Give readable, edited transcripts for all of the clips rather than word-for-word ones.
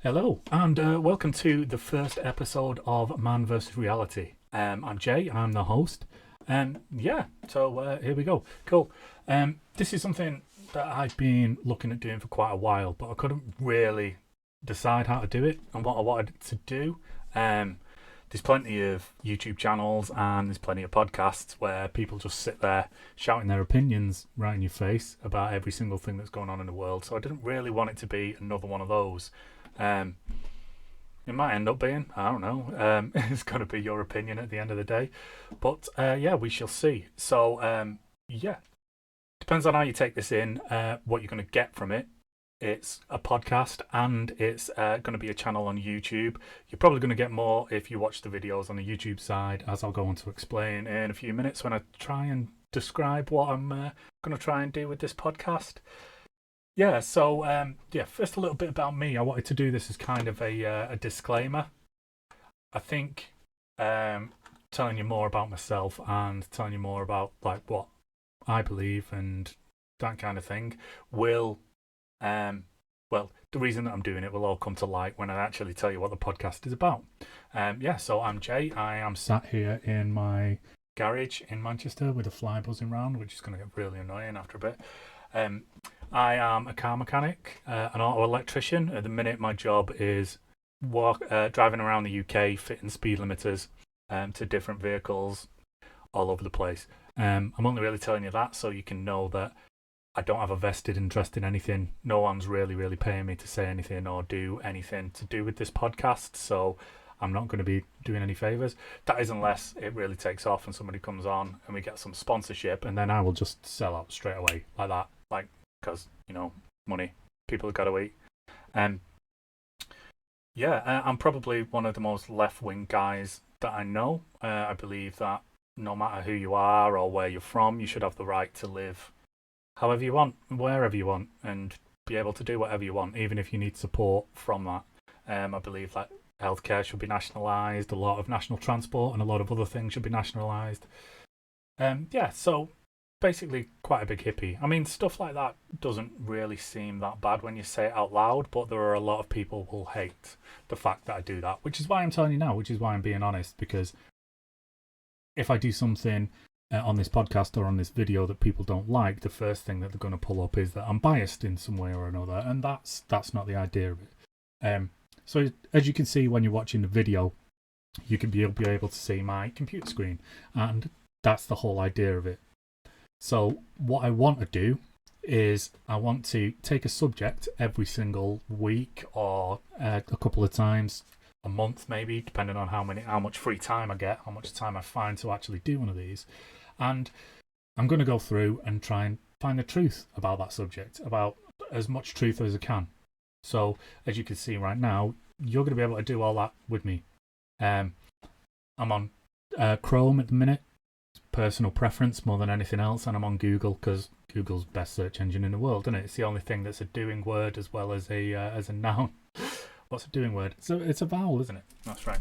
Hello, and welcome to the first episode of Man vs. Reality. I'm Jay, I'm the host. So here we go. Cool. This is something that I've been looking at doing for quite a while, but I couldn't really decide how to do it and what I wanted to do. There's plenty of YouTube channels and there's plenty of podcasts where people just sit there shouting their opinions right in your face about every single thing that's going on in the world. So I didn't really want it to be another one of those. Um, it might end up being, I don't know. It's going to be your opinion at the end of the day. But yeah, we shall see. So yeah, depends on how you take this in, what you're going to get from it. It's a podcast and it's going to be a channel on YouTube. You're probably going to get more if you watch the videos on the YouTube side, as I'll go on to explain in a few minutes when I try and describe what I'm going to try and do with this podcast. Yeah, first a little bit about me. I wanted to do this as kind of a disclaimer. I think telling you more about myself and telling you more about like what I believe and that kind of thing will the reason that I'm doing it will all come to light when I actually tell you what the podcast is about. So I'm Jay. I am sat here in my garage in Manchester with a fly buzzing around, which is going to get really annoying after a bit. I am a car mechanic, an auto electrician. At the minute, my job is driving around the UK, fitting speed limiters to different vehicles all over the place. I'm only really telling you that so you can know that I don't have a vested interest in anything. No one's really paying me to say anything or do anything to do with this podcast, so I'm not going to be doing any favours. That is unless it really takes off and somebody comes on and we get some sponsorship, and then I will just sell out straight away like that. Because, money. People have got to eat. I'm probably one of the most left-wing guys that I know. I believe that no matter who you are or where you're from, you should have the right to live however you want, wherever you want, and be able to do whatever you want, even if you need support from that. I believe that healthcare should be nationalised, a lot of national transport and a lot of other things should be nationalised. So basically quite a big hippie. I mean, stuff like that doesn't really seem that bad when you say it out loud, but there are a lot of people who will hate the fact that I do that, which is why I'm telling you now, which is why I'm being honest, because if I do something on this podcast or on this video that people don't like, the first thing that they're going to pull up is that I'm biased in some way or another, and that's not the idea of it. So as you can see when you're watching the video, you can be able to see my computer screen, and that's the whole idea of it. So what I want to do is I want to take a subject every single week or a couple of times a month, maybe, depending on how much free time I get, how much time I find to actually do one of these. And I'm going to go through and try and find the truth about that subject, about as much truth as I can. So as you can see right now, you're going to be able to do all that with me. I'm on Chrome at the minute. Personal preference more than anything else, and I'm on Google because Google's best search engine in the world, isn't it? It's the only thing that's a doing word as well as a noun. What's a doing word? So it's a vowel, isn't it? That's right.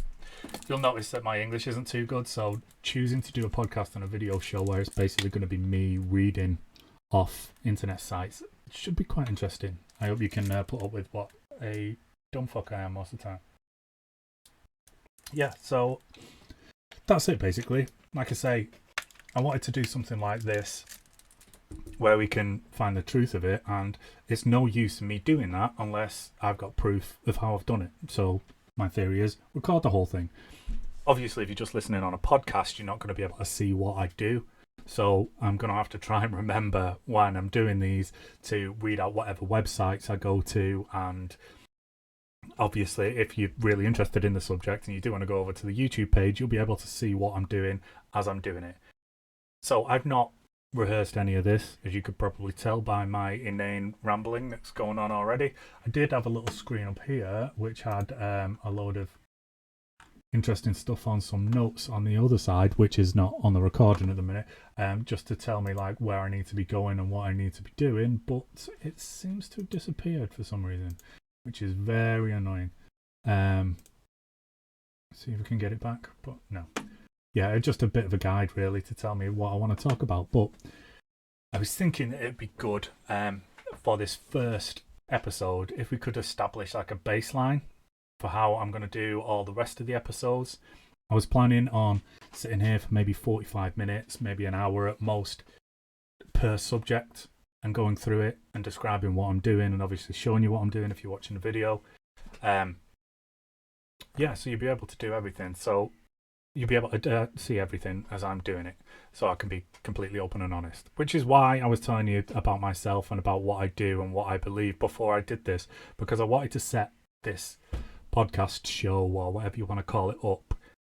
You'll notice that my English isn't too good, so choosing to do a podcast on a video show where it's basically going to be me reading off internet sites should be quite interesting. I hope you can put up with what a dumb fuck I am most of the time. Yeah, so that's it basically. Like I say, I wanted to do something like this where we can find the truth of it, and it's no use in me doing that unless I've got proof of how I've done it. So my theory is record the whole thing. Obviously, if you're just listening on a podcast, you're not going to be able to see what I do. So I'm going to have to try and remember when I'm doing these to read out whatever websites I go to. And obviously, if you're really interested in the subject and you do want to go over to the YouTube page, you'll be able to see what I'm doing as I'm doing it. So I've not rehearsed any of this, as you could probably tell by my inane rambling that's going on already. I did have a little screen up here which had a load of interesting stuff on some notes on the other side, which is not on the recording at the minute, just to tell me like where I need to be going and what I need to be doing, but it seems to have disappeared for some reason, which is very annoying. See if we can get it back, but no. Yeah, just a bit of a guide really to tell me what I want to talk about. But I was thinking that it'd be good for this first episode, if we could establish like a baseline for how I'm going to do all the rest of the episodes. I was planning on sitting here for maybe 45 minutes, maybe an hour at most per subject, and going through it and describing what I'm doing, and obviously showing you what I'm doing if you're watching the video. Yeah, so you'll be able to do everything. So you'll be able to see everything as I'm doing it, so I can be completely open and honest, which is why I was telling you about myself and about what I do and what I believe before I did this, because I wanted to set this podcast show, or whatever you want to call it, up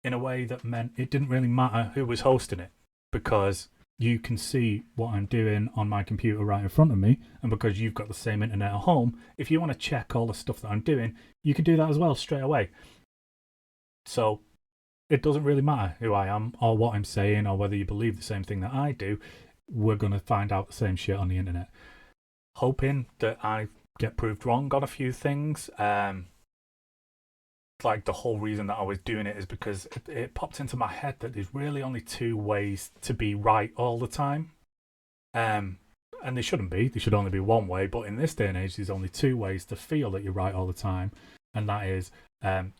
in a way that meant it didn't really matter who was hosting it, because you can see what I'm doing on my computer right in front of me, and because you've got the same internet at home, if you want to check all the stuff that I'm doing, you can do that as well straight away. So it doesn't really matter who I am or what I'm saying or whether you believe the same thing that I do. We're going to find out the same shit on the internet. Hoping that I get proved wrong on a few things. Like the whole reason that I was doing it is because it popped into my head that there's really only two ways to be right all the time. And they shouldn't be. There should only be one way. But in this day and age, there's only two ways to feel that you're right all the time. And that is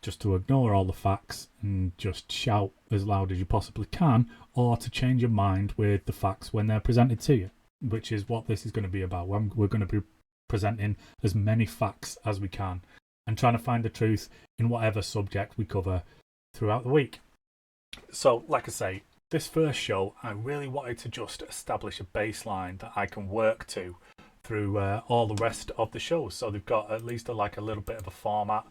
just to ignore all the facts and just shout as loud as you possibly can, or to change your mind with the facts when they're presented to you, which is what this is going to be about. We're going to be presenting as many facts as we can and trying to find the truth in whatever subject we cover throughout the week. So, like I say, this first show, I really wanted to just establish a baseline that I can work to through all the rest of the shows. So they've got at least a little bit of a format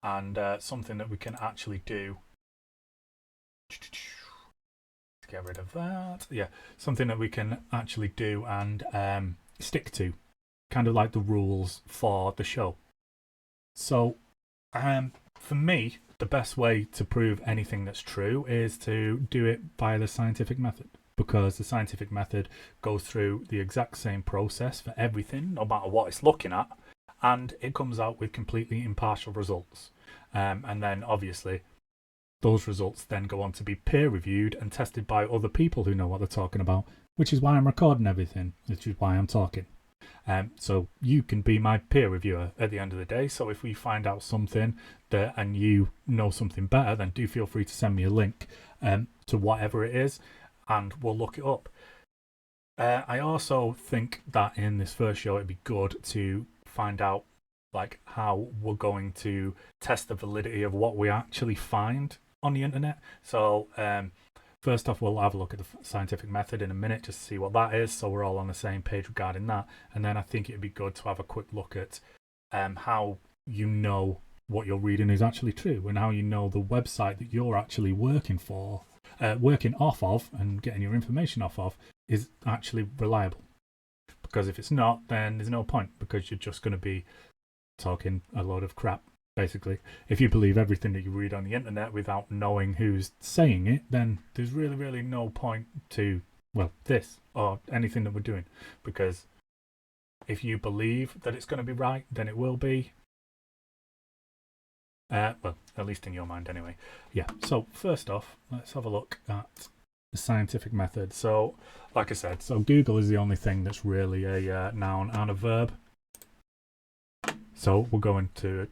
and something that we can actually do. Let's get rid of that. Yeah, something that we can actually do and stick to, kind of like the rules for the show. So, for me, the best way to prove anything that's true is to do it by the scientific method, because the scientific method goes through the exact same process for everything, no matter what it's looking at, and it comes out with completely impartial results. And then, obviously, those results then go on to be peer-reviewed and tested by other people who know what they're talking about, which is why I'm recording everything, which is why I'm talking. So you can be my peer reviewer at the end of the day. So if we find out something and you know something better, then do feel free to send me a link to whatever it is, and we'll look it up. I also think that in this first show, it'd be good to find out like how we're going to test the validity of what we actually find on the internet. So first off, we'll have a look at the scientific method in a minute just to see what that is, so we're all on the same page regarding that. And then I think it'd be good to have a quick look at how you know what you're reading is actually true, and how you know the website that you're actually working off of and getting your information off of is actually reliable. Because if it's not, then there's no point, because you're just going to be talking a load of crap. Basically, if you believe everything that you read on the internet without knowing who's saying it, then there's really, really no point to, this or anything that we're doing. Because if you believe that it's going to be right, then it will be. At least in your mind anyway. Yeah, so first off, let's have a look at the scientific method. So, like I said, Google is the only thing that's really a noun and a verb. So we're going to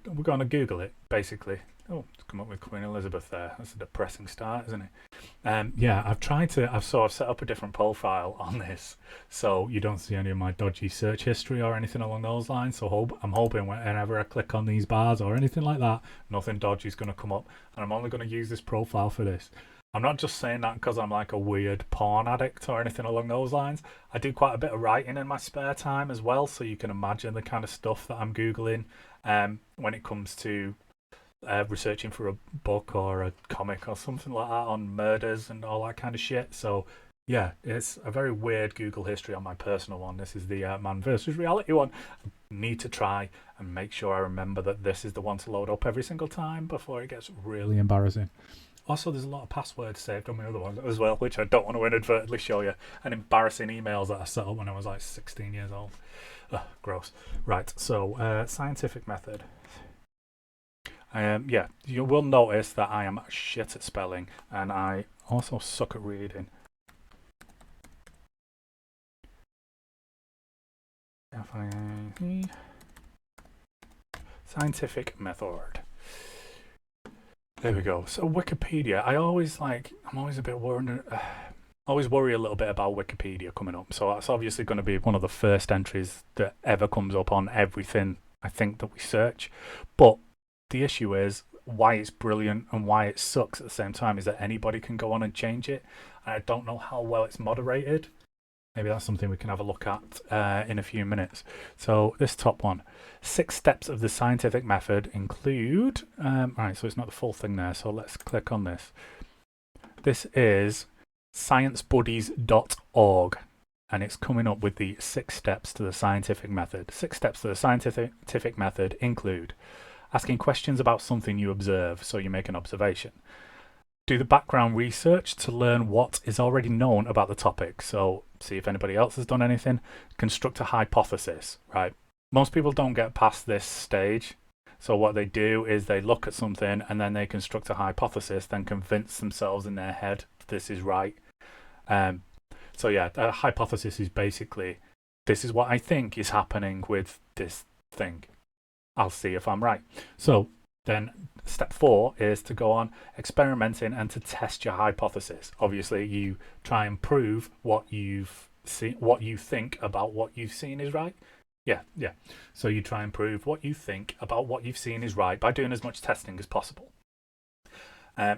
Google it, basically. Oh, it's come up with Queen Elizabeth there. That's a depressing start, isn't it? Yeah, I've set up a different profile on this, so you don't see any of my dodgy search history or anything along those lines. So I'm hoping whenever I click on these bars or anything like that, nothing dodgy is going to come up, and I'm only going to use this profile for this. I'm not just saying that because I'm like a weird porn addict or anything along those lines. I do quite a bit of writing in my spare time as well, so you can imagine the kind of stuff that I'm Googling when it comes to researching for a book or a comic or something like that on murders and all that kind of shit. So yeah, it's a very weird Google history on my personal one. This is the Man versus Reality one. I need to try and make sure I remember that this is the one to load up every single time before it gets really embarrassing. Also, there's a lot of passwords saved on my other ones as well, which I don't want to inadvertently show you. And embarrassing emails that I set up when I was like 16 years old. Ugh, gross. Right, so scientific method. Yeah, you will notice that I am shit at spelling, and I also suck at reading. Scientific method. There we go. So Wikipedia, I'm always a bit worried. Always worry a little bit about Wikipedia coming up. So that's obviously going to be one of the first entries that ever comes up on everything I think that we search. But the issue is why it's brilliant and why it sucks at the same time is that anybody can go on and change it. And I don't know how well it's moderated. Maybe that's something we can have a look at in a few minutes. So this top one, 6 steps of the scientific method include, right, so it's not the full thing there. So let's click on this. This is sciencebuddies.org, and it's coming up with the 6 steps to the scientific method. 6 steps to the scientific method include asking questions about something you observe, so you make an observation. Do the background research to learn what is already known about the topic, so see if anybody else has done anything. Construct a hypothesis, right? Most people don't get past this stage. So what they do is they look at something and then they construct a hypothesis, then convince themselves in their head this is right. So yeah, a hypothesis is basically, this is what I think is happening with this thing. I'll see if I'm right. So then step 4 is to go on experimenting and to test your hypothesis. Obviously, you try and prove what you've seen, what you think about what you've seen is right. Yeah. So you try and prove what you think about what you've seen is right by doing as much testing as possible.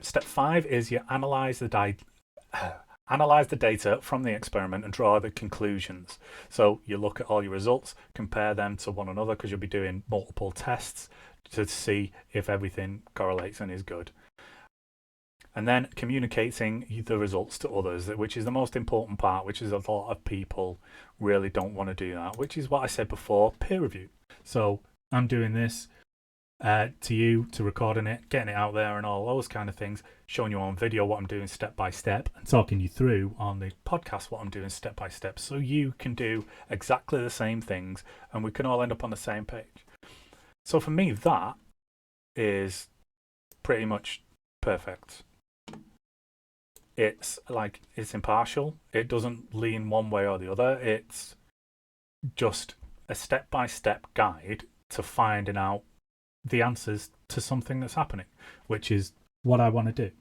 Step 5 is you analyze the data from the experiment and draw the conclusions. So you look at all your results, compare them to one another because you'll be doing multiple tests to see if everything correlates and is good. And then communicating the results to others, which is the most important part, which is a lot of people really don't want to do that, which is what I said before, peer review. So I'm doing this to you, to recording it, getting it out there and all those kind of things, showing you on video what I'm doing step by step and talking you through on the podcast what I'm doing step by step so you can do exactly the same things and we can all end up on the same page. So for me, that is pretty much perfect. It's impartial. It doesn't lean one way or the other. It's just a step-by-step guide to finding out the answers to something that's happening, which is what I want to do.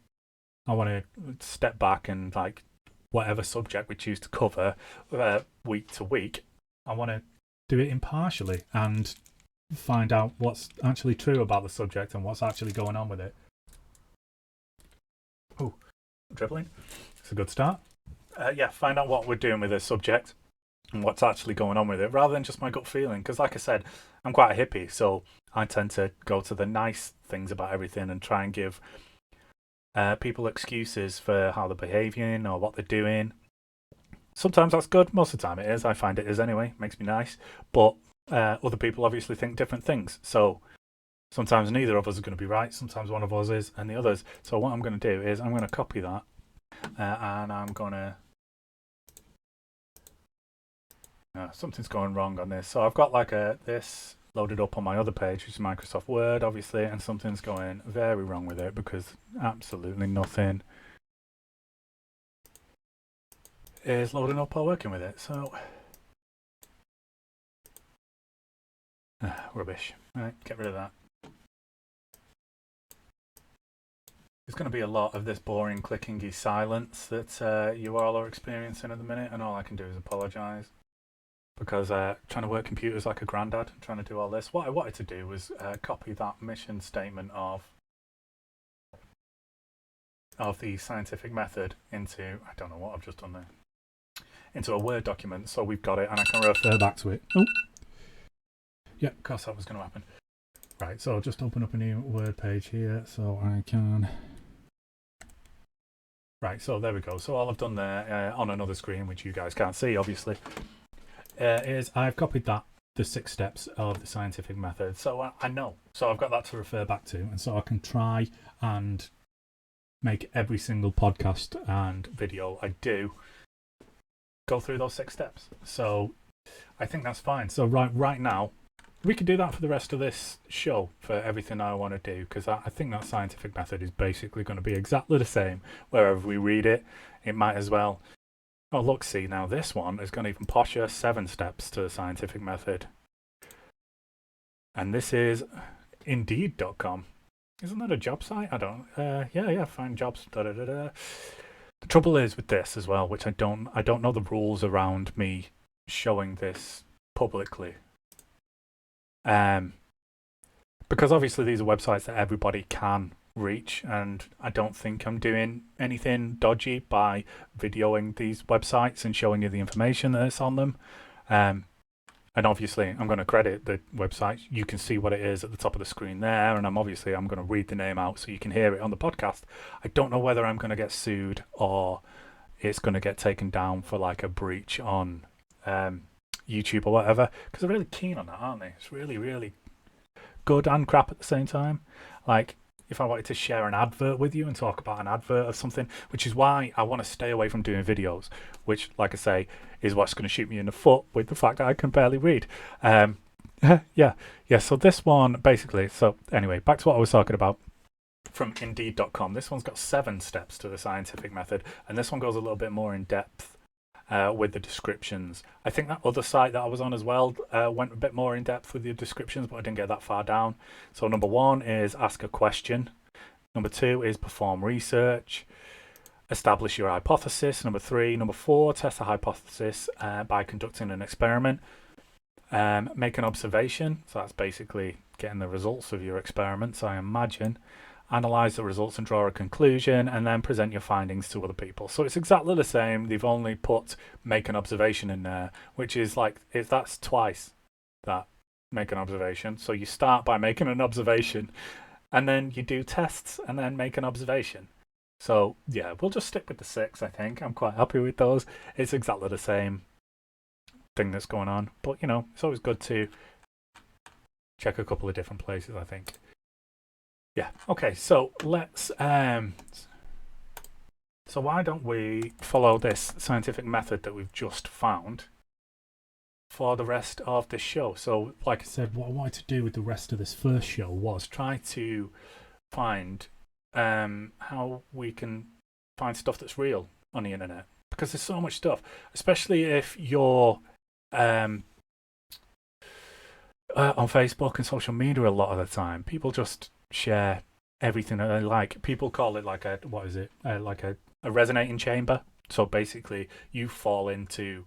I want to step back and whatever subject we choose to cover week to week, I want to do it impartially and find out what's actually true about the subject and what's actually going on with it. Oh, dribbling. It's a good start. Find out what we're doing with the subject and what's actually going on with it rather than just my gut feeling. Because like I said, I'm quite a hippie, so I tend to go to the nice things about everything and try and give people excuses for how they're behaving or what they're doing. Sometimes that's good. Most of the time it is. I find it is anyway. Makes me nice. But other people obviously think different things. So sometimes neither of us is going to be right. Sometimes one of us is and the others. So what I'm going to do is I'm going to copy that and I'm going to... something's going wrong on this. So I've got this loaded up on my other page, which is Microsoft Word, obviously, and something's going very wrong with it because absolutely nothing is loading up or working with it. So rubbish. Right, get rid of that. There's going to be a lot of this boring clickingy silence that you all are experiencing at the minute, and all I can do is apologise. Because trying to work computers like a granddad, trying to do all this. What I wanted to do was copy that mission statement of the scientific method into, I don't know what I've just done there, into a Word document. So we've got it and I can refer back to it. Oh, yeah, of course that was going to happen. Right, so I'll just open up a new Word page here so I can... Right, so there we go. So all I've done there on another screen, which you guys can't see, obviously, is I've copied the 6 steps of the scientific method. So I know. So I've got that to refer back to. And so I can try and make every single podcast and video I do go through those 6 steps. So I think that's fine. So right now, we could do that for the rest of this show for everything I want to do, because I think that scientific method is basically going to be exactly the same wherever we read it. It might as well... Oh, look, see, now this one is going even posher, 7 steps to the scientific method. And this is Indeed.com. Isn't that a job site? I don't. Yeah. Find jobs. Da, da, da, da. The trouble is with this as well, which I don't know the rules around me showing this publicly. Because obviously these are websites that everybody can reach, and I don't think I'm doing anything dodgy by videoing these websites and showing you the information that's on them. And obviously, I'm going to credit the website. You can see what it is at the top of the screen there, and I'm going to read the name out so you can hear it on the podcast. I don't know whether I'm going to get sued or it's going to get taken down for like a breach on YouTube or whatever, because they're really keen on that, aren't they? It's really, really good and crap at the same time. Like, if I wanted to share an advert with you and talk about an advert of something, which is why I want to stay away from doing videos, which, like I say, is what's going to shoot me in the foot with the fact that I can barely read. Yeah. So this one, basically, so anyway, back to what I was talking about from Indeed.com. This one's got 7 steps to the scientific method, and this one goes a little bit more in depth with the descriptions. I think that other site that I was on as well went a bit more in depth with the descriptions, but I didn't get that far down. So number 1 is ask a question. Number 2 is perform research. Establish your hypothesis. Number 4, test the hypothesis by conducting an experiment. Make an observation. So that's basically getting the results of your experiments, I imagine. Analyze the results and draw a conclusion, and then present your findings to other people. So it's exactly the same. They've only put make an observation in there, which is like, that's twice that make an observation. So you start by making an observation, and then you do tests, and then make an observation. So yeah, we'll just stick with the 6, I think. I'm quite happy with those. It's exactly the same thing that's going on. But, it's always good to check a couple of different places, I think. Yeah. Okay. So let's. So why don't we follow this scientific method that we've just found for the rest of the show? So, like I said, what I wanted to do with the rest of this first show was try to find how we can find stuff that's real on the internet, because there's so much stuff, especially if you're on Facebook and social media a lot of the time. People just share everything that they like. People call it like a resonating chamber. So basically, you fall into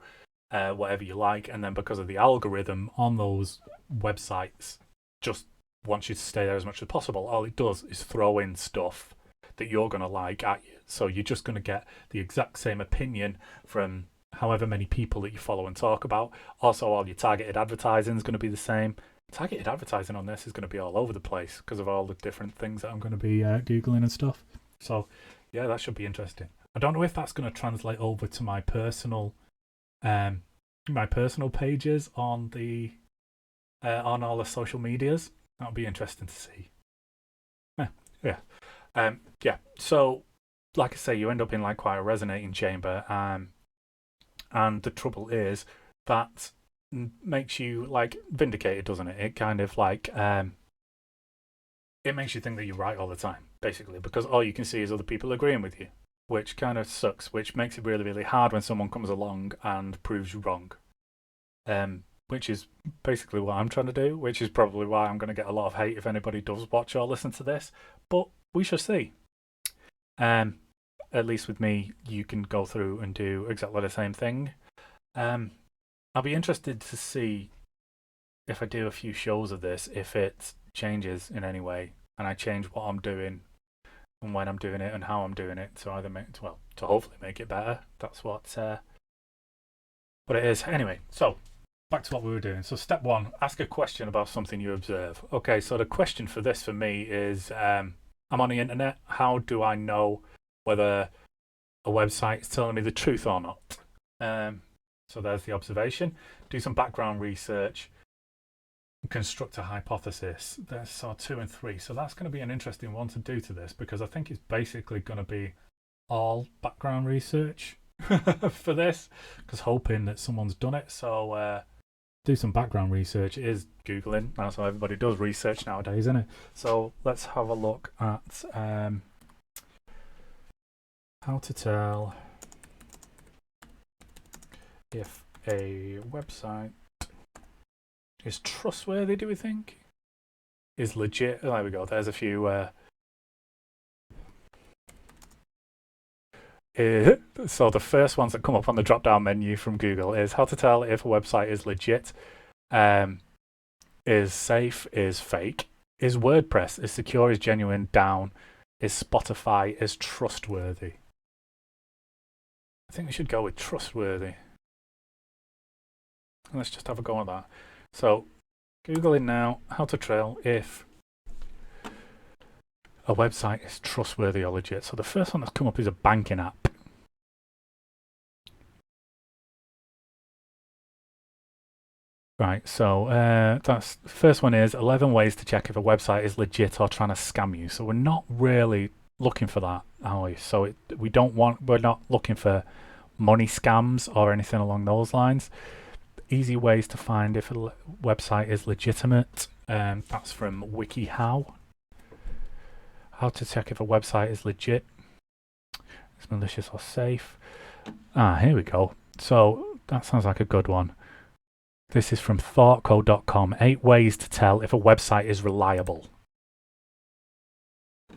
whatever you like, and then because of the algorithm on those websites, just wants you to stay there as much as possible. All it does is throw in stuff that you're going to like at you. So you're just going to get the exact same opinion from however many people that you follow and talk about. Also, all your targeted advertising is going to be the same. Targeted advertising on this is going to be all over the place because of all the different things that I'm going to be Googling and stuff. So, yeah, that should be interesting. I don't know if that's going to translate over to my personal pages on the on all the social medias. That'll be interesting to see. Yeah. So, like I say, you end up in like quite a resonating chamber, and the trouble is that makes you like vindicated, doesn't it? It kind of like it makes you think that you're right all the time, basically, because all you can see is other people agreeing with you, which kind of sucks, which makes it really, really hard when someone comes along and proves you wrong. Which is basically what I'm trying to do, which is probably why I'm going to get a lot of hate if anybody does watch or listen to this, but we shall see. At least with me, you can go through and do exactly the same thing. I'll be interested to see if I do a few shows of this, if it changes in any way, and I change what I'm doing and when I'm doing it and how I'm doing it to either to hopefully make it better. That's what it is. Anyway, so back to what we were doing. So step 1, ask a question about something you observe. Okay, so the question for this for me is, I'm on the internet. How do I know whether a website is telling me the truth or not? So there's the observation. Do some background research. Construct a hypothesis. There's 2 and 3. So that's going to be an interesting one to do to this, because I think it's basically going to be all background research for this, because hoping that someone's done it. So do some background research. It is Googling. That's how everybody does research nowadays, isn't it? So let's have a look at how to tell if a website is trustworthy, do we think? is legit. There we go. There's a few. So the first ones that come up on the drop-down menu from Google is how to tell if a website is legit, is safe, is fake, is WordPress, is secure, is genuine, down, is Spotify, is trustworthy. I think we should go with trustworthy. Let's just have a go at that. So, Googling now how to tell if a website is trustworthy or legit. So the first one that's come up is a banking app. Right, so that's the first one is 11 ways to check if a website is legit or trying to scam you. So we're not really looking for that, are we? So we're not looking for money scams or anything along those lines. Easy ways to find if a website is legitimate. That's from WikiHow. How to check if a website is legit. It's malicious or safe. Here we go. So that sounds like a good one. This is from thoughtco.com. 8 ways to tell if a website is reliable.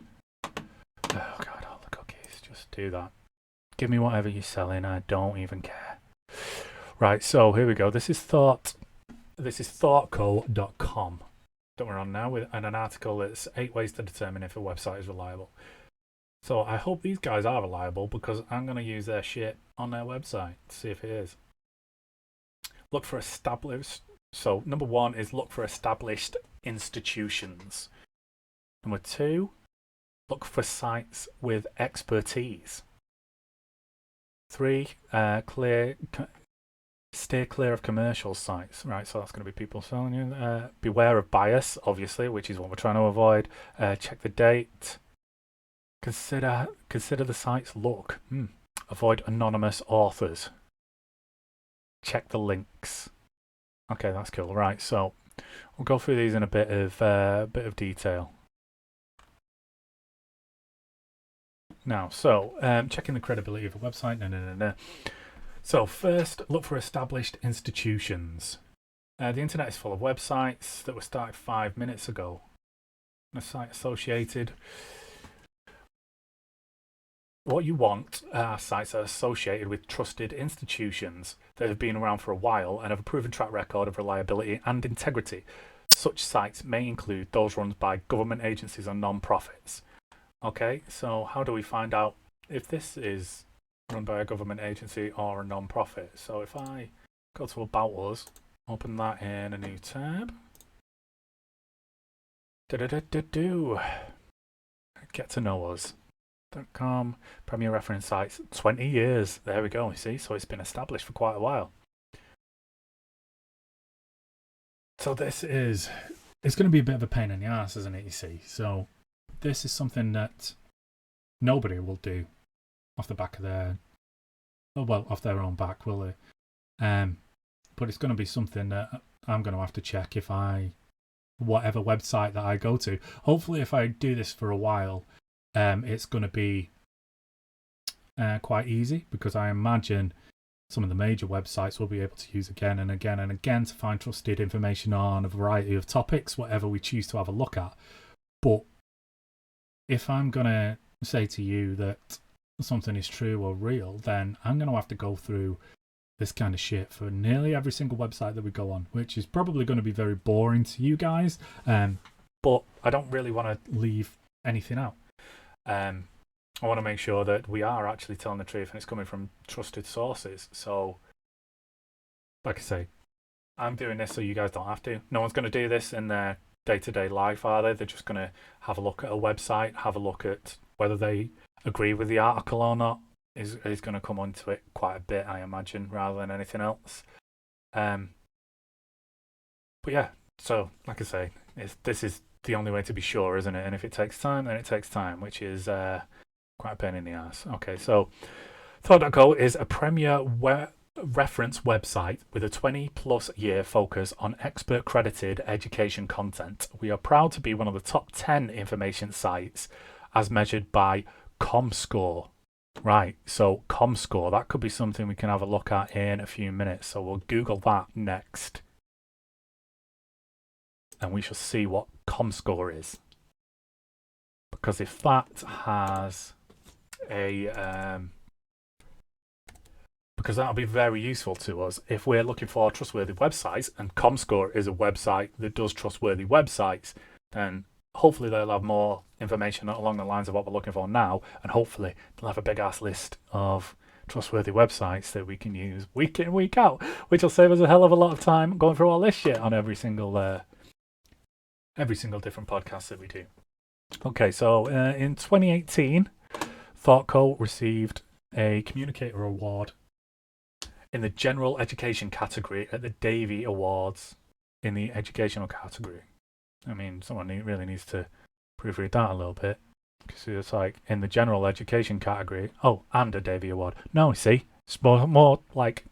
Oh God, all the cookies. Just do that. Give me whatever you're selling. I don't even care. Right, so here we go. This is thoughtco.com that we're on now, with an article that's 8 ways to determine if a website is reliable. So I hope these guys are reliable, because I'm going to use their shit on their website to see if it is. Look for established. So number 1 is look for established institutions. Number 2, look for sites with expertise. 3, steer clear of commercial sites. Right, so that's going to be people selling you. Beware of bias, obviously, which is what we're trying to avoid. Check the date. Consider the site's look. Avoid anonymous authors. Check the links. Okay, that's cool. Right, so we'll go through these in a bit of detail. Now, so checking the credibility of a website. No. So first, look for established institutions. The internet is full of websites that were started 5 minutes ago. A site associated. What you want are sites that are associated with trusted institutions that have been around for a while and have a proven track record of reliability and integrity. Such sites may include those run by government agencies or non-profits. Okay, so how do we find out if this is run by a government agency or a non-profit? So if I go to About Us, open that in a new tab. Get to know us.com, Premier Reference Sites, 20 years. There we go, you see, so it's been established for quite a while. So it's going to be a bit of a pain in the ass, isn't it, you see? So this is something that nobody will do off the back of off their own back, will they? But it's going to be something that I'm going to have to check whatever website that I go to. Hopefully, if I do this for a while, it's going to be quite easy, because I imagine some of the major websites will be able to use again and again and again to find trusted information on a variety of topics, whatever we choose to have a look at. But if I'm going to say to you that something is true or real, then I'm going to have to go through this kind of shit for nearly every single website that we go on, which is probably going to be very boring to you guys. But I don't really want to leave anything out. I want to make sure that we are actually telling the truth and it's coming from trusted sources. So, like I say, I'm doing this so you guys don't have to. No one's going to do this in their day-to-day life, are they? They're just going to have a look at a website, have a look at whether they agree with the article or not. Is going to come onto it quite a bit, I imagine, rather than anything else. But yeah, so like I say, this is the only way to be sure, isn't it? And if it takes time, then it takes time, which is quite a pain in the ass. Okay, so Thought.co is a premier reference website with a 20-plus year focus on expert-credited education content. We are proud to be one of the top 10 information sites as measured by ComScore. Right, so ComScore, that could be something we can have a look at in a few minutes. So we'll Google that next. And we shall see what ComScore is. Because if that has a... because that'll be very useful to us if we're looking for trustworthy websites, and ComScore is a website that does trustworthy websites, then hopefully they'll have more information along the lines of what we're looking for now, and hopefully they'll have a big ass list of trustworthy websites that we can use week in, week out, which will save us a hell of a lot of time going through all this shit on every single different podcast that we do. Okay, so in 2018, ThoughtCo received a Communicator Award in the General Education category at the Davey Awards in the Educational category. I mean, someone really needs to proofread that a little bit, because it's like in the General Education category. Oh, and a Davey Award. No, see, it's more like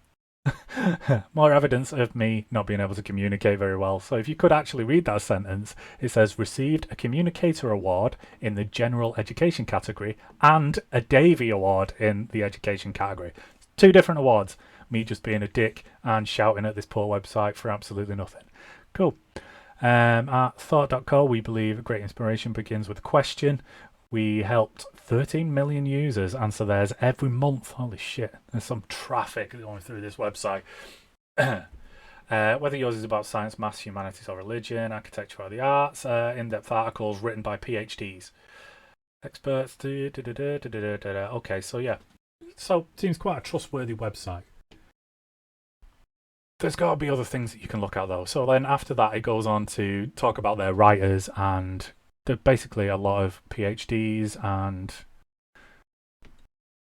more evidence of me not being able to communicate very well. So if you could actually read that sentence, it says received a Communicator Award in the General Education category and a Davey Award in the Education category. 2 different awards. Me just being a dick and shouting at this poor website for absolutely nothing. Cool. At Thought.co, we believe great inspiration begins with a question. We helped 13 million users answer theirs every month. Holy shit. There's some traffic going through this website. Whether yours is about science, maths, humanities or religion, architecture or the arts, in-depth articles written by PhDs. Experts. Okay, so yeah. So, seems quite a trustworthy website. There's got to be other things that you can look at, though. So then after that, it goes on to talk about their writers, and they're basically a lot of PhDs and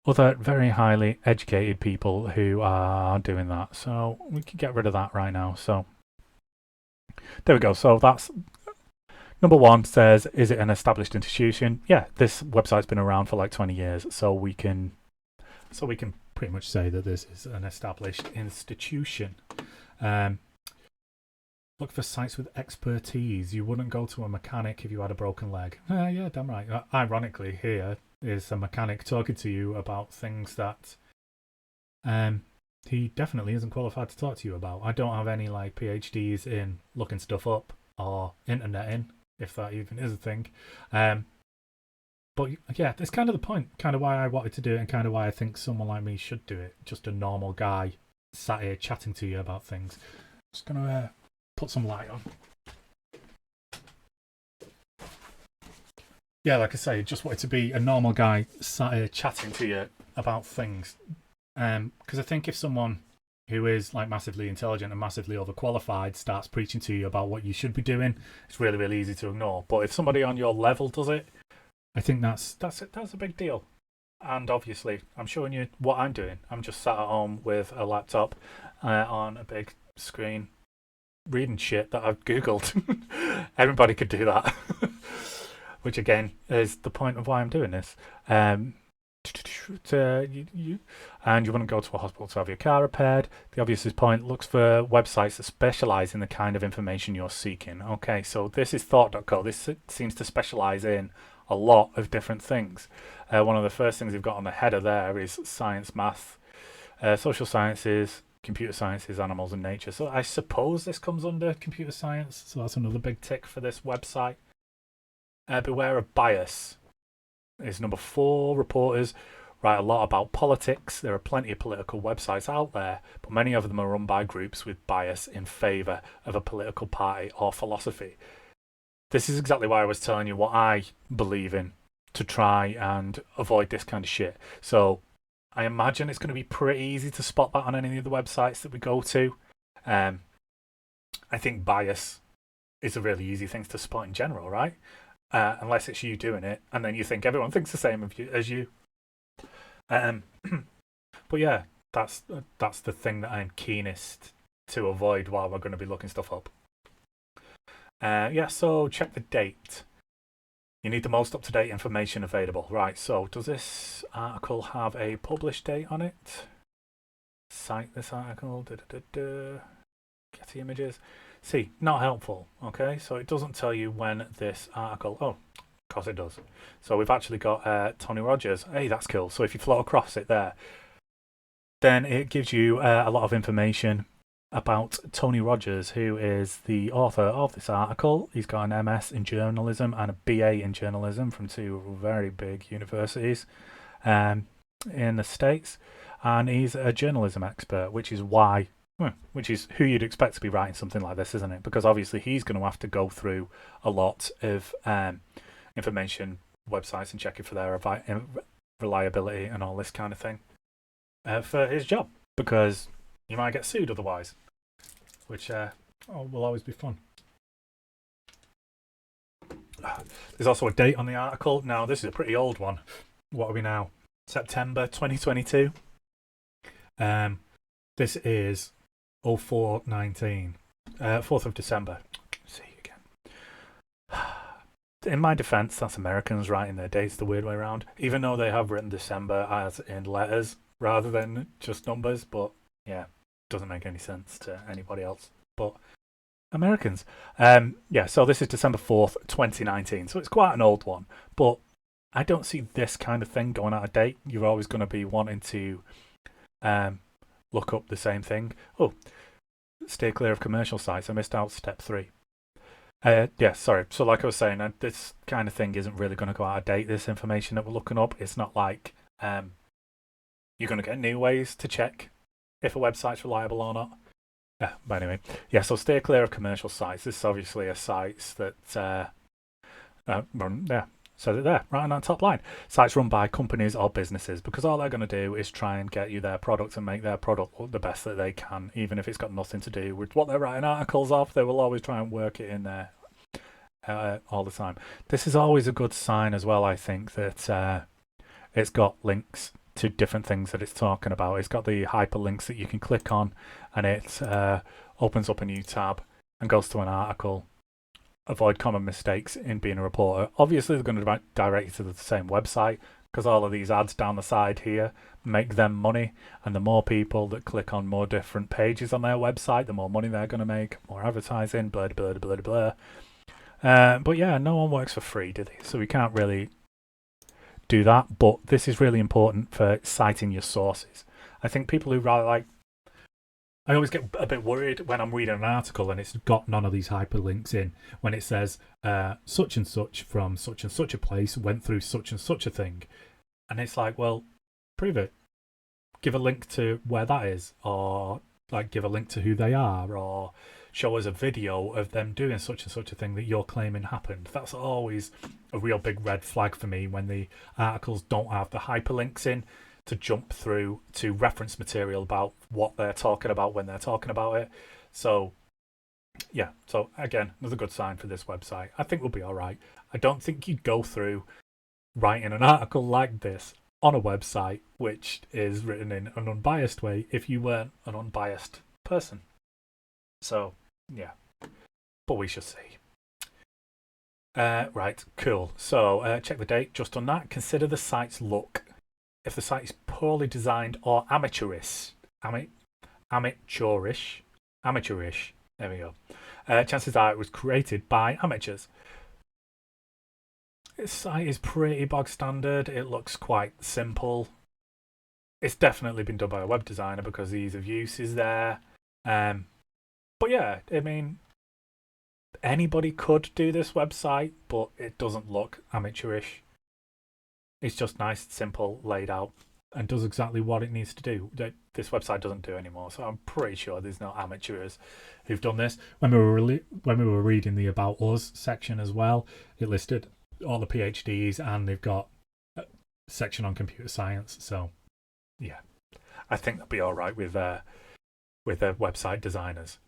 other very highly educated people who are doing that. So we can get rid of that right now. So there we go. So that's number 1 says, is it an established institution? Yeah, this website's been around for like 20 years. So we can pretty much say that this is an established institution. Look for sites with expertise. You wouldn't go to a mechanic if you had a broken leg. Yeah, damn right. Ironically, here is a mechanic talking to you about things that he definitely isn't qualified to talk to you about. I don't have any like PhDs in looking stuff up or interneting, if that even is a thing. But yeah, that's kind of the point, kind of why I wanted to do it, and kind of why I think someone like me should do it. Just a normal guy sat here chatting to you about things. Just going to put some light on. Yeah, like I say, just wanted to be a normal guy sat here chatting to you about things. Because I think if someone who is like massively intelligent and massively overqualified starts preaching to you about what you should be doing, it's really, really easy to ignore. But if somebody on your level does it, I think that's a big deal. And obviously, I'm showing you what I'm doing. I'm just sat at home with a laptop on a big screen reading shit that I've Googled. Everybody could do that. Which, again, is the point of why I'm doing this. And you wouldn't go to a hospital to have your car repaired. The obvious point, looks for websites that specialise in the kind of information you're seeking. Okay, so this is Thought.co. This seems to specialise in a lot of different things. One of the first things they've got on the header there is science, math, social sciences, computer sciences, animals and nature. So I suppose this comes under computer science. So that's another big tick for this website. Beware of bias is number 4. Reporters write a lot about politics. There are plenty of political websites out there, but many of them are run by groups with bias in favour of a political party or philosophy. This is exactly why I was telling you what I believe in, to try and avoid this kind of shit. So I imagine it's going to be pretty easy to spot that on any of the websites that we go to. I think bias is a really easy thing to spot in general, right? Unless it's you doing it, and then you think everyone thinks the same as you. But yeah, that's the thing that I'm keenest to avoid while we're going to be looking stuff up. So check the date. You need the most up-to-date information available. Right, so does this article have a published date on it? Cite this article. Getty Images. See, not helpful. Okay, so it doesn't tell you when this article... Oh, of course it does. So we've actually got Tony Rogers. Hey, that's cool. So if you float across it there, then it gives you a lot of information about Tony Rogers, who is the author of this article. He's got an MS in journalism and a BA in journalism from two very big universities in the States. And he's a journalism expert, which is who you'd expect to be writing something like this, isn't it? Because obviously he's going to have to go through a lot of information websites and checking for their reliability and all this kind of thing for his job, because you might get sued otherwise, which will always be fun. There's also a date on the article. Now, this is a pretty old one. What are we now? September 2022. This is 04/19, 4th of December. See again. In my defense, that's Americans writing their dates the weird way around, even though they have written December as in letters rather than just numbers. But yeah, doesn't make any sense to anybody else but Americans. So this is December 4th, 2019. So it's quite an old one, but I don't see this kind of thing going out of date. You're always going to be wanting to look up the same thing. Oh, stay clear of commercial sites. I missed out step 3. Sorry. So like I was saying, this kind of thing isn't really going to go out of date, this information that we're looking up. It's not like you're going to get new ways to check if a website's reliable or not. But anyway, so stay clear of commercial sites. This is obviously a site that says it there, right on that top line. Sites run by companies or businesses, because all they're going to do is try and get you their product and make their product look the best that they can, even if it's got nothing to do with what they're writing articles of. They will always try and work it in there all the time. This is always a good sign as well, I think, that it's got links to different things that it's talking about. It's got the hyperlinks that you can click on, and it opens up a new tab and goes to an article. Avoid common mistakes in being a reporter. Obviously, they're going to direct you to the same website, because all of these ads down the side here make them money, and the more people that click on more different pages on their website, the more money they're going to make, more advertising, blah, blah, blah, blah, blah. But yeah, no one works for free, do they? So we can't really do that, but this is really important for citing your sources. I think people who rather I always get a bit worried when I'm reading an article and it's got none of these hyperlinks in, when it says such and such from such and such a place went through such and such a thing. And it's like, well, prove it. Give a link to where that is, or give a link to who they are, or show us a video of them doing such and such a thing that you're claiming happened. That's always a real big red flag for me, when the articles don't have the hyperlinks in to jump through to reference material about what they're talking about when they're talking about it. So again, another good sign for this website. I think we'll be all right. I don't think you'd go through writing an article like this on a website which is written in an unbiased way if you weren't an unbiased person. So yeah, but we shall see. Right, cool. So check the date. Just on that, consider the site's look. If the site is poorly designed or amateurish, there we go. Chances are it was created by amateurs. This site is pretty bog standard. It looks quite simple. It's definitely been done by a web designer because the ease of use is there. But yeah, I mean, anybody could do this website, but it doesn't look amateurish. It's just nice, simple, laid out, and does exactly what it needs to do. This website doesn't do anymore, so I'm pretty sure there's no amateurs who've done this. When we were reading the About Us section as well, it listed all the PhDs, and they've got a section on computer science. So yeah, I think they'll be all right with their website designers.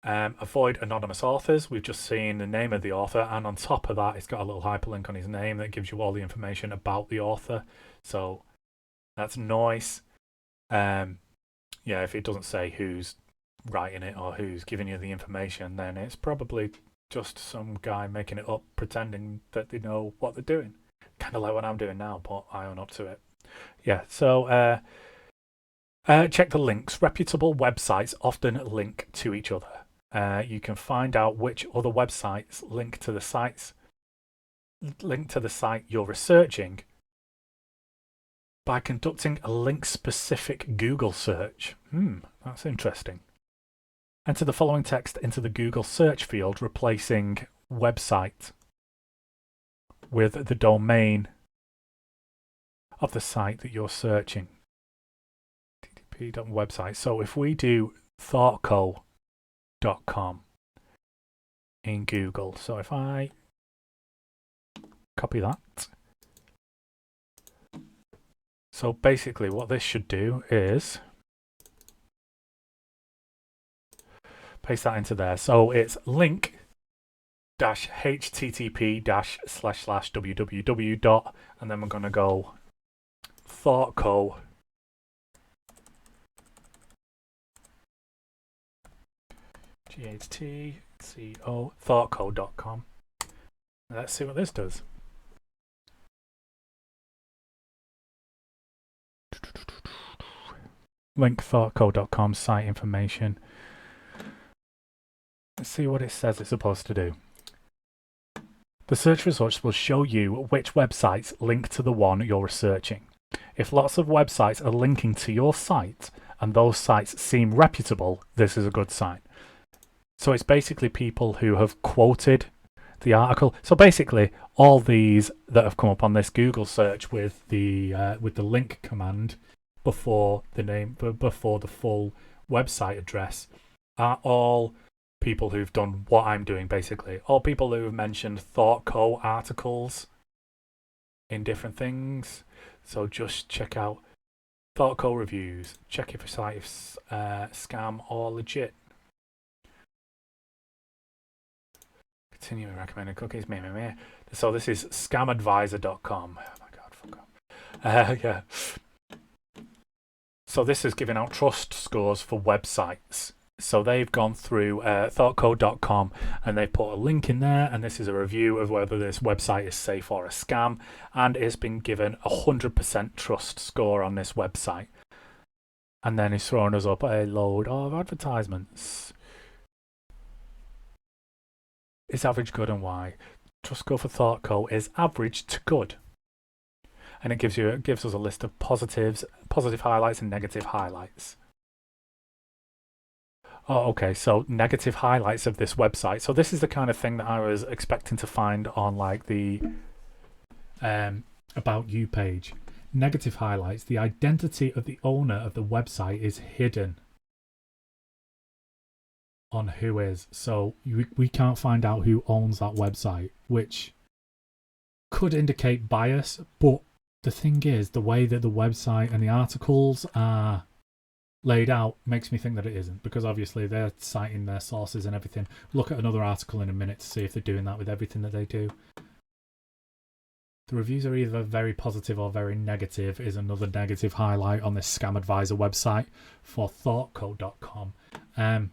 Avoid anonymous authors. We've just seen the name of the author, and on top of that, it's got a little hyperlink on his name that gives you all the information about the author. So that's nice. If it doesn't say who's writing it or who's giving you the information, then it's probably just some guy making it up, pretending that they know what they're doing. Kind of like what I'm doing now, but I own up to it. Yeah, so check the links. Reputable websites often link to each other. You can find out which other websites link to the site you're researching by conducting a link-specific Google search. That's interesting. Enter the following text into the Google search field, replacing website with the domain of the site that you're searching. http://website. So if we do thoughtco.com in Google, so if I copy that. So basically what this should do is paste that into there. So it's link-http://www. And then we're going to go thoughtco. GHTCO thoughtco.com. Let's see what this does. Link thoughtco.com site information. Let's see what it says it's supposed to do. The search results will show you which websites link to the one you're researching. If lots of websites are linking to your site and those sites seem reputable, this is a good sign. So it's basically people who have quoted the article. So basically, all these that have come up on this Google search with the link command before the name, before the full website address, are all people who've done what I'm doing. Basically, all people who have mentioned ThoughtCo articles in different things. So just check out ThoughtCo reviews. Check if your site is scam or legit. Continuing recommended cookies. Meh. So this is scamadvisor.com. Oh my god, fuck off. Yeah. So this is giving out trust scores for websites. So they've gone through thoughtco.com and they put a link in there, and this is a review of whether this website is safe or a scam, and it's been given 100% trust score on this website. And then he's thrown us up a load of advertisements. Is average good and why? Trust score for ThoughtCo is average to good. And it gives us a list of positive highlights and negative highlights. Oh, okay, so negative highlights of this website. So this is the kind of thing that I was expecting to find on like the About You page. Negative highlights. The identity of the owner of the website is hidden on who is. So we can't find out who owns that website, which could indicate bias. But the thing is, the way that the website and the articles are laid out makes me think that it isn't, because obviously they're citing their sources and everything. Look at another article in a minute to see if they're doing that with everything that they do. The reviews are either very positive or very negative is another negative highlight on this Scam Advisor website for thoughtco.com. And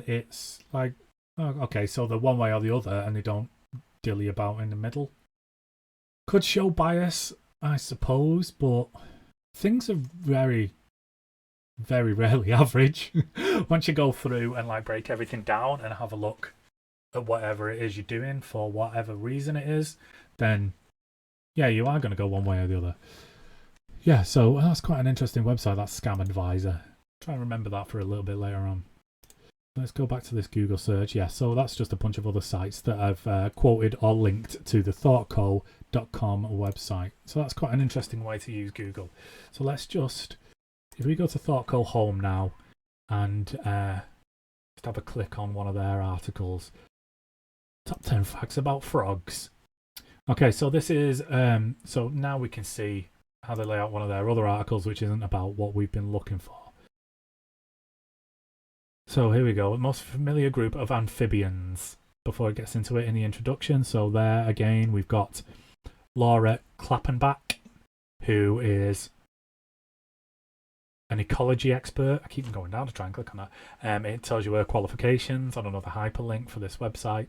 it's like, oh, okay, so they're one way or the other and they don't dilly about in the middle. Could show bias, I suppose, but things are very rarely average. Once you go through and like break everything down and have a look at whatever it is you're doing for whatever reason it is, then yeah, you are going to go one way or the other. Yeah, so that's quite an interesting website, that Scam Advisor. Try and remember that for a little bit later on. Let's go back to this Google search. Yeah, so that's just a bunch of other sites that I've quoted or linked to the thoughtco.com website. So that's quite an interesting way to use Google. So let's just, if we go to ThoughtCo Home now and just have a click on one of their articles. Top 10 facts about frogs. Okay, so this is, so now we can see how they lay out one of their other articles, which isn't about what we've been looking for. So here we go, the most familiar group of amphibians, before it gets into it in the introduction. So there again, we've got Laura Klappenbach, who is an ecology expert. I keep going down to try and click on that. It tells you her qualifications on another hyperlink for this website.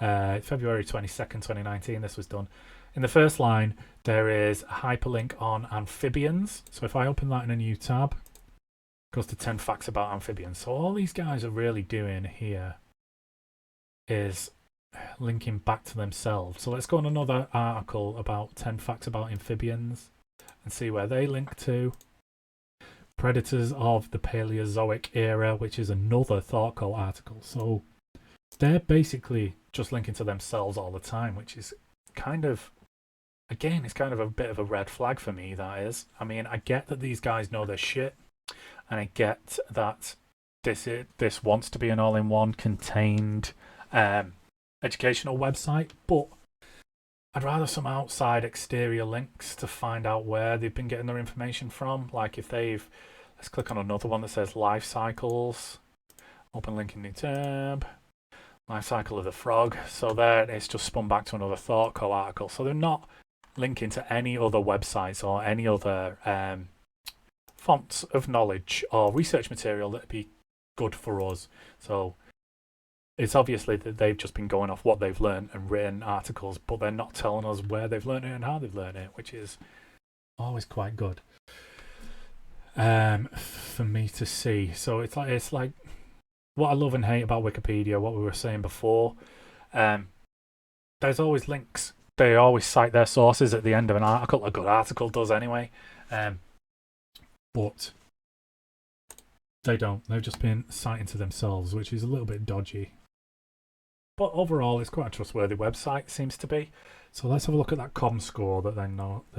February 22nd, 2019, this was done. In the first line, there is a hyperlink on amphibians. So if I open that in a new tab, it goes to 10 facts about amphibians. So all these guys are really doing here is linking back to themselves. So let's go on another article about 10 facts about amphibians and see where they link to. Predators of the Paleozoic era, which is another ThoughtCo article. So they're basically just linking to themselves all the time, which is kind of, again, it's kind of a bit of a red flag for me, that is. I mean, I get that these guys know their shit, and I get that this wants to be an all-in-one contained educational website, but I'd rather some outside exterior links to find out where they've been getting their information from. Like if they've, let's click on another one that says life cycles, open link in new tab, life cycle of the frog. So there it's just spun back to another ThoughtCo article. So they're not linking to any other websites or any other fonts of knowledge or research material that'd be good for us. So it's obviously that they've just been going off what they've learned and written articles, but they're not telling us where they've learned it and how they've learned it, which is always quite good for me to see. So it's like what I love and hate about Wikipedia, what we were saying before. There's always links. They always cite their sources at the end of an article. A good article does anyway. But they don't. They've just been citing to themselves, which is a little bit dodgy. But overall, it's quite a trustworthy website, seems to be. So let's have a look at that ComScore that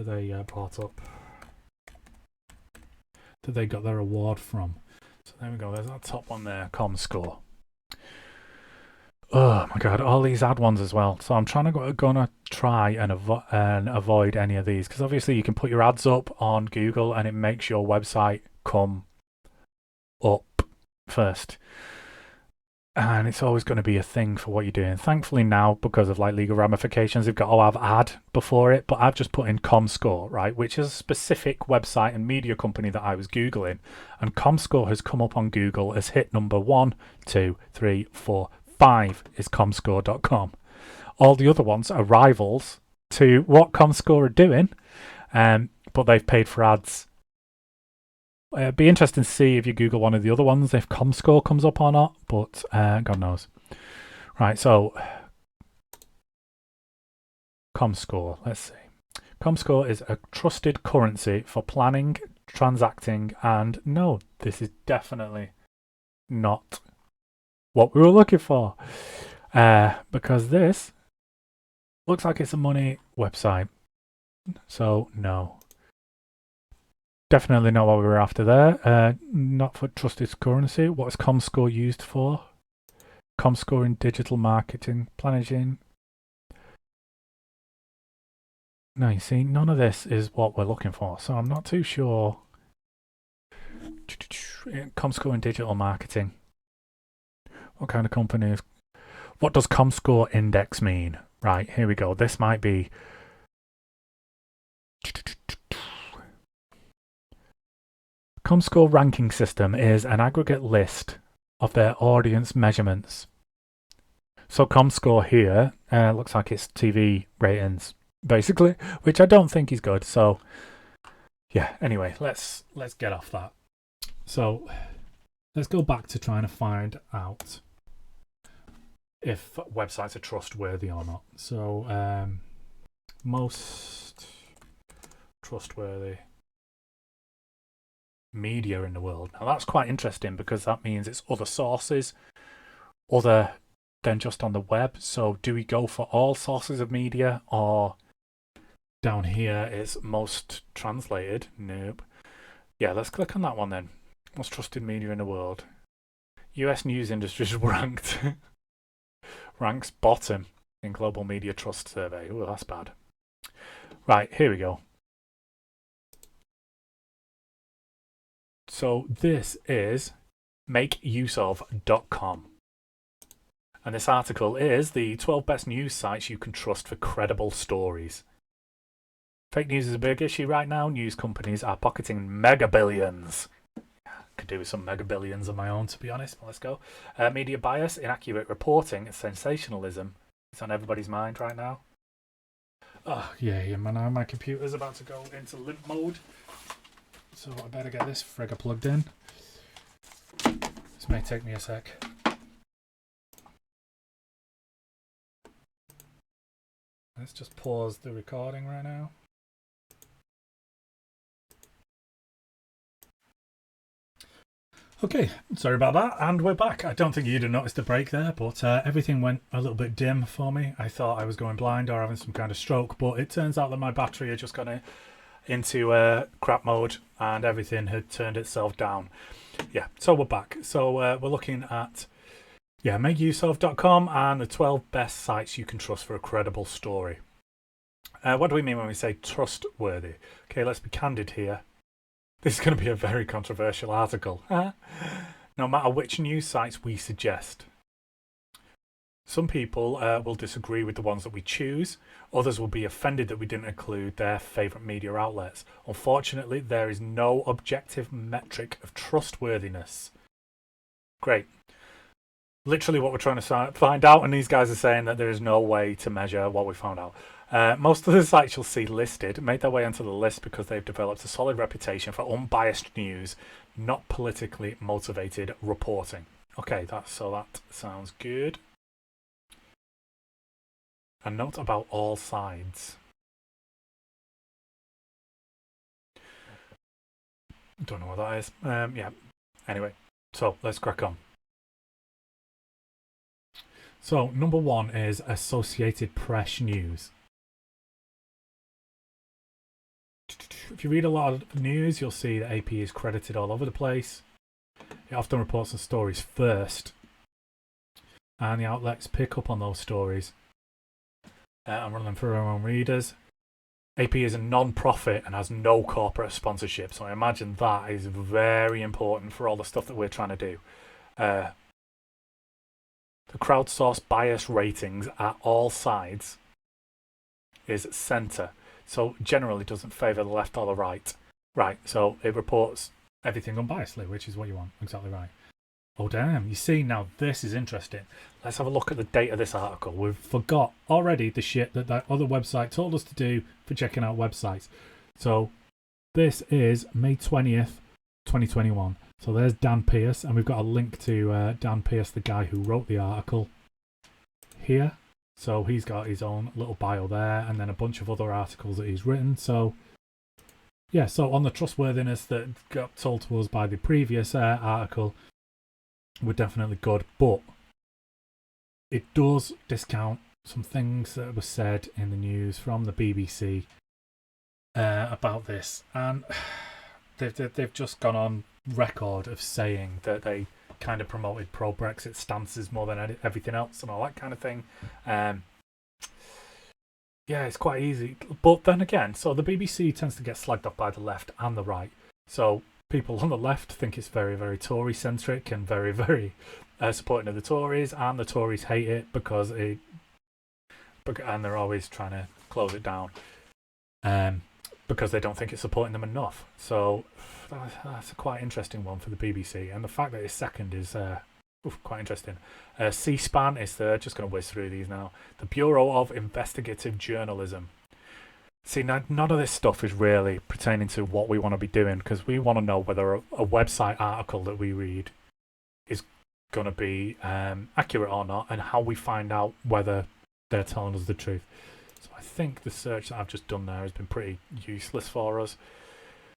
they brought up, that they got their award from. So there we go. There's that top one there, ComScore. Oh my god, all these ad ones as well. So I'm gonna try and avoid any of these, because obviously you can put your ads up on Google and it makes your website come up first. And it's always going to be a thing for what you're doing. Thankfully now, because of like legal ramifications, they've got to have ad before it. But I've just put in ComScore, right, which is a specific website and media company that I was Googling. And ComScore has come up on Google as hit number 1, 2, 3, 4, 5 is ComScore.com. All the other ones are rivals to what ComScore are doing, but they've paid for ads. It'd be interesting to see if you Google one of the other ones if ComScore comes up or not, but God knows. Right, so ComScore, let's see. ComScore is a trusted currency for planning, transacting, and no, this is definitely not what we were looking for, because this looks like it's a money website. So no. Definitely not what we were after there. Not for trusted currency. What is ComScore used for? ComScore in digital marketing, planning. No, you see, none of this is what we're looking for. So I'm not too sure. ComScore in digital marketing. What kind of company is... What does ComScore index mean? Right, here we go. This might be... ComScore ranking system is an aggregate list of their audience measurements. So ComScore here looks like it's TV ratings, basically, which I don't think is good. So yeah, anyway, let's get off that. So let's go back to trying to find out if websites are trustworthy or not. So most trustworthy media in the world. Now that's quite interesting, because that means it's other sources other than just on the web. So do we go for all sources of media, or down here is most translated? Nope. Yeah, let's click on that one then. Most trusted media in the world. US news industries ranks bottom in global media trust survey. Oh, that's bad. Right, here we go. So this is makeuseof.com. And this article is the 12 best news sites you can trust for credible stories. Fake news is a big issue right now. News companies are pocketing mega billions. Could do with some mega billions of my own, to be honest. Let's go. Media bias, inaccurate reporting, and sensationalism. It's on everybody's mind right now. Oh, yeah, man. My computer's about to go into limp mode. So I better get this frigga plugged in. This may take me a sec. Let's just pause the recording right now. Okay, sorry about that, and we're back. I don't think you'd have noticed a break there, but everything went a little bit dim for me. I thought I was going blind or having some kind of stroke, but it turns out that my battery had just gone into crap mode and everything had turned itself down. Yeah, so we're back. So we're looking at makeuseof.com and the 12 best sites you can trust for a credible story. What do we mean when we say trustworthy? Okay, let's be candid here. This is going to be a very controversial article. No matter which news sites we suggest. Some people will disagree with the ones that we choose. Others will be offended that we didn't include their favourite media outlets. Unfortunately, there is no objective metric of trustworthiness. Great. Literally what we're trying to find out, and these guys are saying that there is no way to measure what we found out. Most of the sites you'll see listed made their way onto the list because they've developed a solid reputation for unbiased news, not politically motivated reporting. Okay, that sounds good. A note about all sides. Don't know what that is. Yeah. Anyway, so let's crack on. So number one is Associated Press News. If you read a lot of news, you'll see that AP is credited all over the place. It often reports on stories first, and the outlets pick up on those stories and run them for our own readers. AP is a non-profit and has no corporate sponsorship, so I imagine that is very important for all the stuff that we're trying to do. The crowdsourced bias ratings at all sides is centre. So generally doesn't favour the left or the right. Right, so it reports everything unbiasedly, which is what you want. Exactly right. Oh, damn. You see, now this is interesting. Let's have a look at the date of this article. We've forgot already the shit that other website told us to do for checking out websites. So this is May 20th, 2021. So there's Dan Pearce, and we've got a link to Dan Pearce, the guy who wrote the article, here. So he's got his own little bio there, and then a bunch of other articles that he's written. So, yeah, so on the trustworthiness that got told to us by the previous article, we're definitely good. But it does discount some things that were said in the news from the BBC about this. And they've just gone on record of saying that they kind of promoted pro-Brexit stances more than everything else and all that kind of thing. Yeah, it's quite easy. But then again, so the BBC tends to get slagged off by the left and the right. So people on the left think it's very, very Tory-centric and very, very supporting of the Tories, and the Tories hate it because and they're always trying to close it down because they don't think it's supporting them enough. So that's a quite interesting one for the BBC, and the fact that it's second is quite interesting. C-SPAN is third. Just going to whiz through these now. The Bureau of Investigative Journalism. See, now, none of this stuff is really pertaining to what we want to be doing, because we want to know whether a website article that we read is going to be accurate or not, and how we find out whether they're telling us the truth. So I think the search that I've just done there has been pretty useless for us.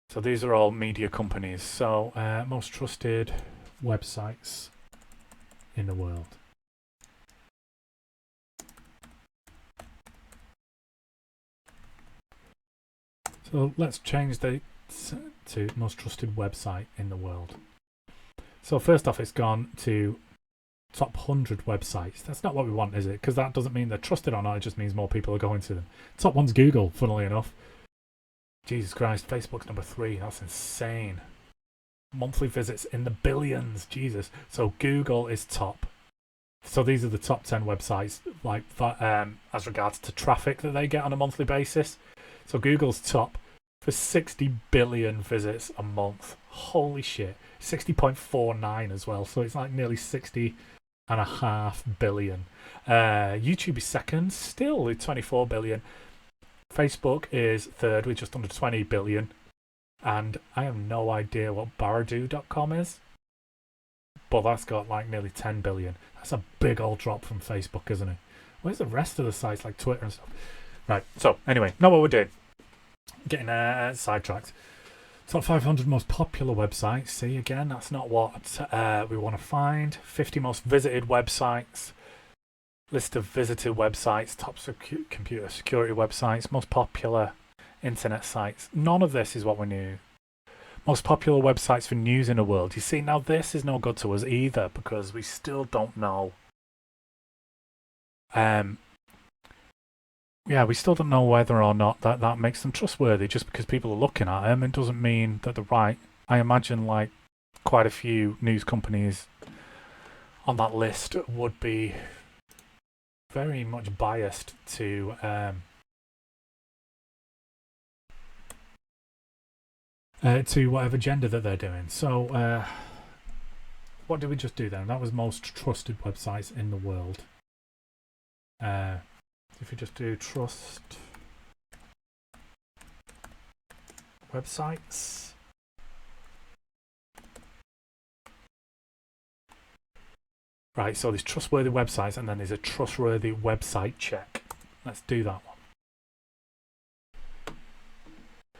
So these are all media companies. So most trusted websites in the world. So let's change to most trusted website in the world. So first off, it's gone to top 100 websites. That's not what we want, is it? Because that doesn't mean they're trusted or not. It just means more people are going to them. Top one's Google, funnily enough. Jesus Christ, Facebook's number 3. That's insane. Monthly visits in the billions. Jesus. So Google is top. So these are the top 10 websites, like as regards to traffic that they get on a monthly basis. So Google's top for 60 billion visits a month. Holy shit. 60.49 as well. So it's like nearly 60.5 billion. YouTube is second, still with 24 billion. Facebook is third with just under 20 billion. And I have no idea what Baidu.com is. But that's got like nearly 10 billion. That's a big old drop from Facebook, isn't it? Where's the rest of the sites like Twitter and stuff? Right, so anyway, know what we're doing. Getting sidetracked. Top 500 most popular websites. See, again, that's not what we want to find. 50 most visited websites. List of visited websites. Top computer security websites. Most popular internet sites. None of this is what we knew. Most popular websites for news in the world. You see, now this is no good to us either because we still don't know. Yeah, we still don't know whether or not that makes them trustworthy. Just because people are looking at them, it doesn't mean that they're right. I imagine like quite a few news companies on that list would be very much biased to whatever gender that they're doing. So what did we just do then? That was most trusted websites in the world. If you just do trust websites. Right, so there's trustworthy websites and then there's a trustworthy website check. Let's do that one.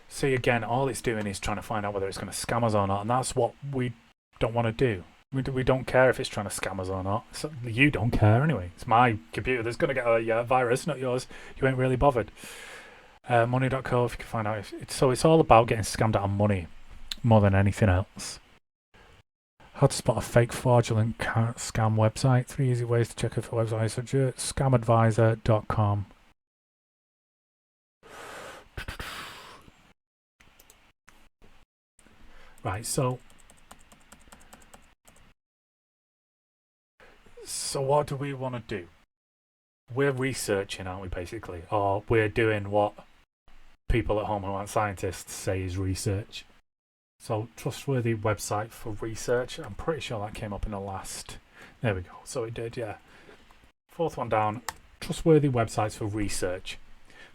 See, again, all it's doing is trying to find out whether it's going to scam us or not, and that's what we don't want to do. We don't care if it's trying to scam us or not. So you don't care anyway. It's my computer that's going to get a virus, not yours. You ain't really bothered. Money.co, if you can find out. So it's all about getting scammed out of money more than anything else. How to spot a fake fraudulent scam website. 3 easy ways to check if a website is legit. Scamadvisor.com. Right, so what do we want to do? We're researching, aren't we, basically? Or we're doing what people at home who aren't scientists say is research. So, trustworthy website for research. I'm pretty sure that came up in the last... There we go. So it did, yeah. Fourth one down. Trustworthy websites for research.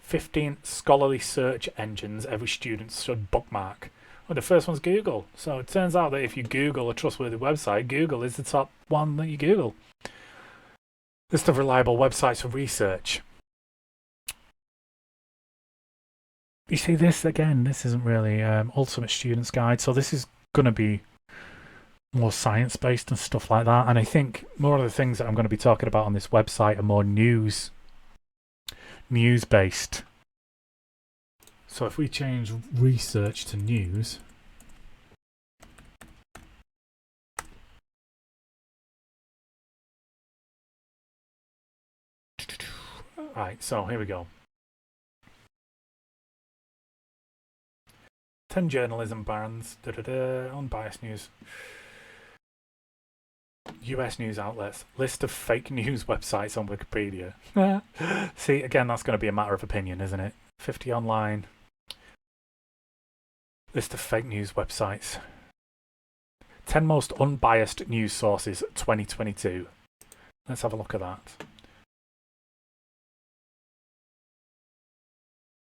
15 scholarly search engines every student should bookmark. Well, the first one's Google. So it turns out that if you Google a trustworthy website, Google is the top one that you Google. List of reliable websites for research. You see this again, this isn't really Ultimate Student's Guide. So this is going to be more science-based and stuff like that. And I think more of the things that I'm going to be talking about on this website are more news-based. So if we change research to news, right, so here we go. 10 journalism bans, unbiased news, US news outlets, list of fake news websites on Wikipedia. See, again, that's going to be a matter of opinion, isn't it? 50 online. List of fake news websites. 10 most unbiased news sources 2022. Let's have a look at that.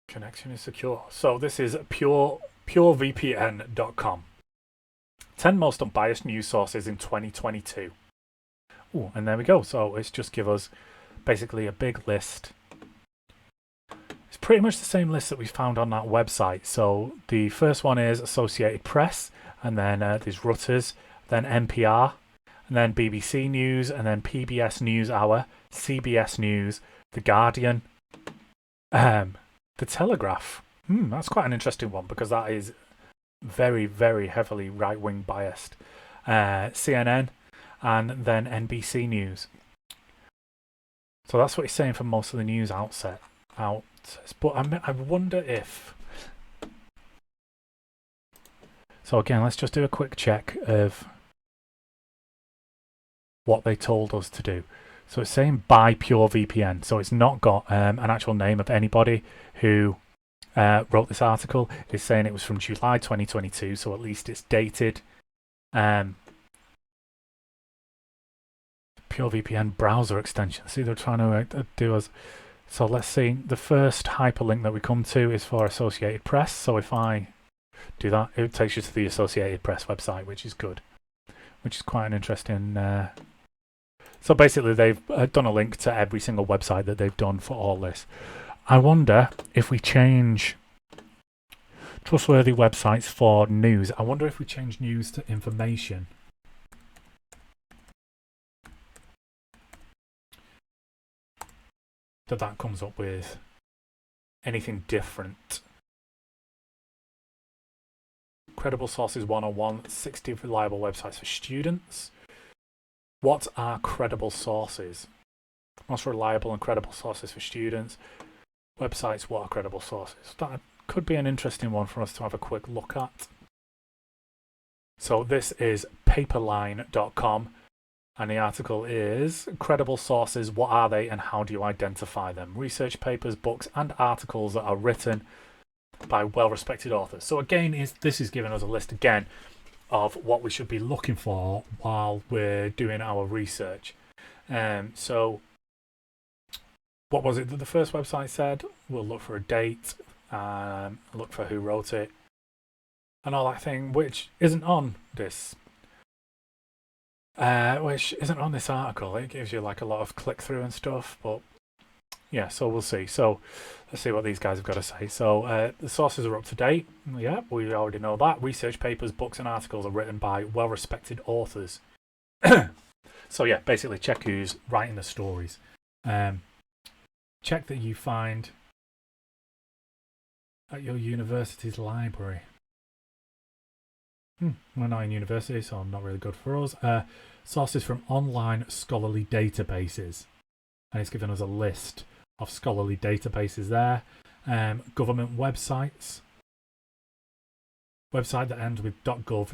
Connection is secure. So this is purevpn.com. 10 most unbiased news sources in 2022. Oh, and there we go. So it's just give us basically a big list. It's pretty much the same list that we found on that website. So the first one is Associated Press, and then there's Reuters, then NPR, and then BBC News, and then PBS NewsHour, CBS News, The Guardian, The Telegraph. That's quite an interesting one because that is very, very heavily right-wing biased. CNN, and then NBC News. So that's what he's saying for most of the news outlets. But I wonder if... So again, let's just do a quick check of what they told us to do. So it's saying buy PureVPN. So it's not got an actual name of anybody who wrote this article. It's saying it was from July 2022, so at least it's dated. PureVPN browser extension. See, they're trying to do us... So let's see, the first hyperlink that we come to is for Associated Press. So if I do that, it takes you to the Associated Press website, which is good, which is quite an interesting... So basically they've done a link to every single website that they've done for all this. I wonder if we change Trustworthy websites for news. I wonder if we change news to information. That comes up with anything different. Credible Sources 101, 60 reliable websites for students. What are credible sources? Most reliable and credible sources for students. Websites, what are credible sources? That could be an interesting one for us to have a quick look at. So this is paperline.com. And the article is Credible Sources, what are they and how do you identify them? Research papers, books and articles that are written by well-respected authors. So again, this is giving us a list again of what we should be looking for while we're doing our research. So what was it that the first website said? We'll look for a date, look for who wrote it, and all that thing, which isn't on this article. It gives you like a lot of click-through and stuff, but yeah, so we'll see. So let's see what these guys have got to say. So the sources are up to date. Yeah, we already know that. Research papers, books and articles are written by well-respected authors. So yeah, basically check who's writing the stories. Check that you find at your university's library. We're not in university, so not really good for us. Sources from online scholarly databases. And it's given us a list of scholarly databases there. Government websites. Website that ends with .gov.edu.ac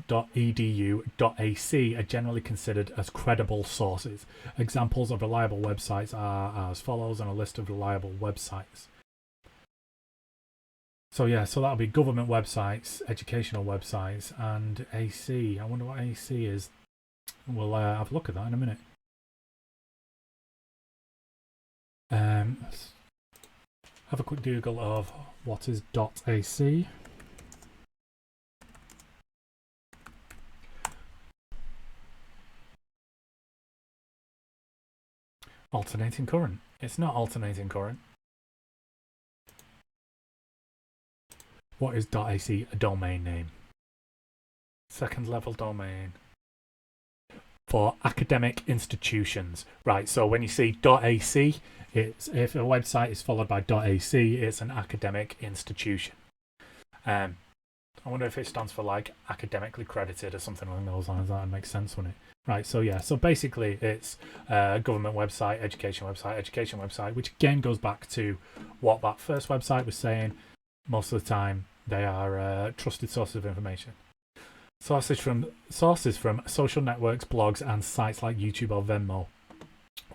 are generally considered as credible sources. Examples of reliable websites are as follows on a list of reliable websites. So yeah, so that'll be government websites, educational websites, and AC. I wonder what AC is. We'll have a look at that in a minute. Let's have a quick Google of what is .ac. Alternating current. It's not alternating current. What is .ac? A domain name. Second level domain. For academic institutions. Right, so when you see .ac, if a website is followed by .ac, it's an academic institution. I wonder if it stands for like academically credited or something along those lines. That would make sense, wouldn't it? Right, so yeah, so basically it's a government website, education website, which again goes back to what that first website was saying. Most of the time, they are trusted sources of information. Sources from social networks, blogs, and sites like YouTube or Venmo.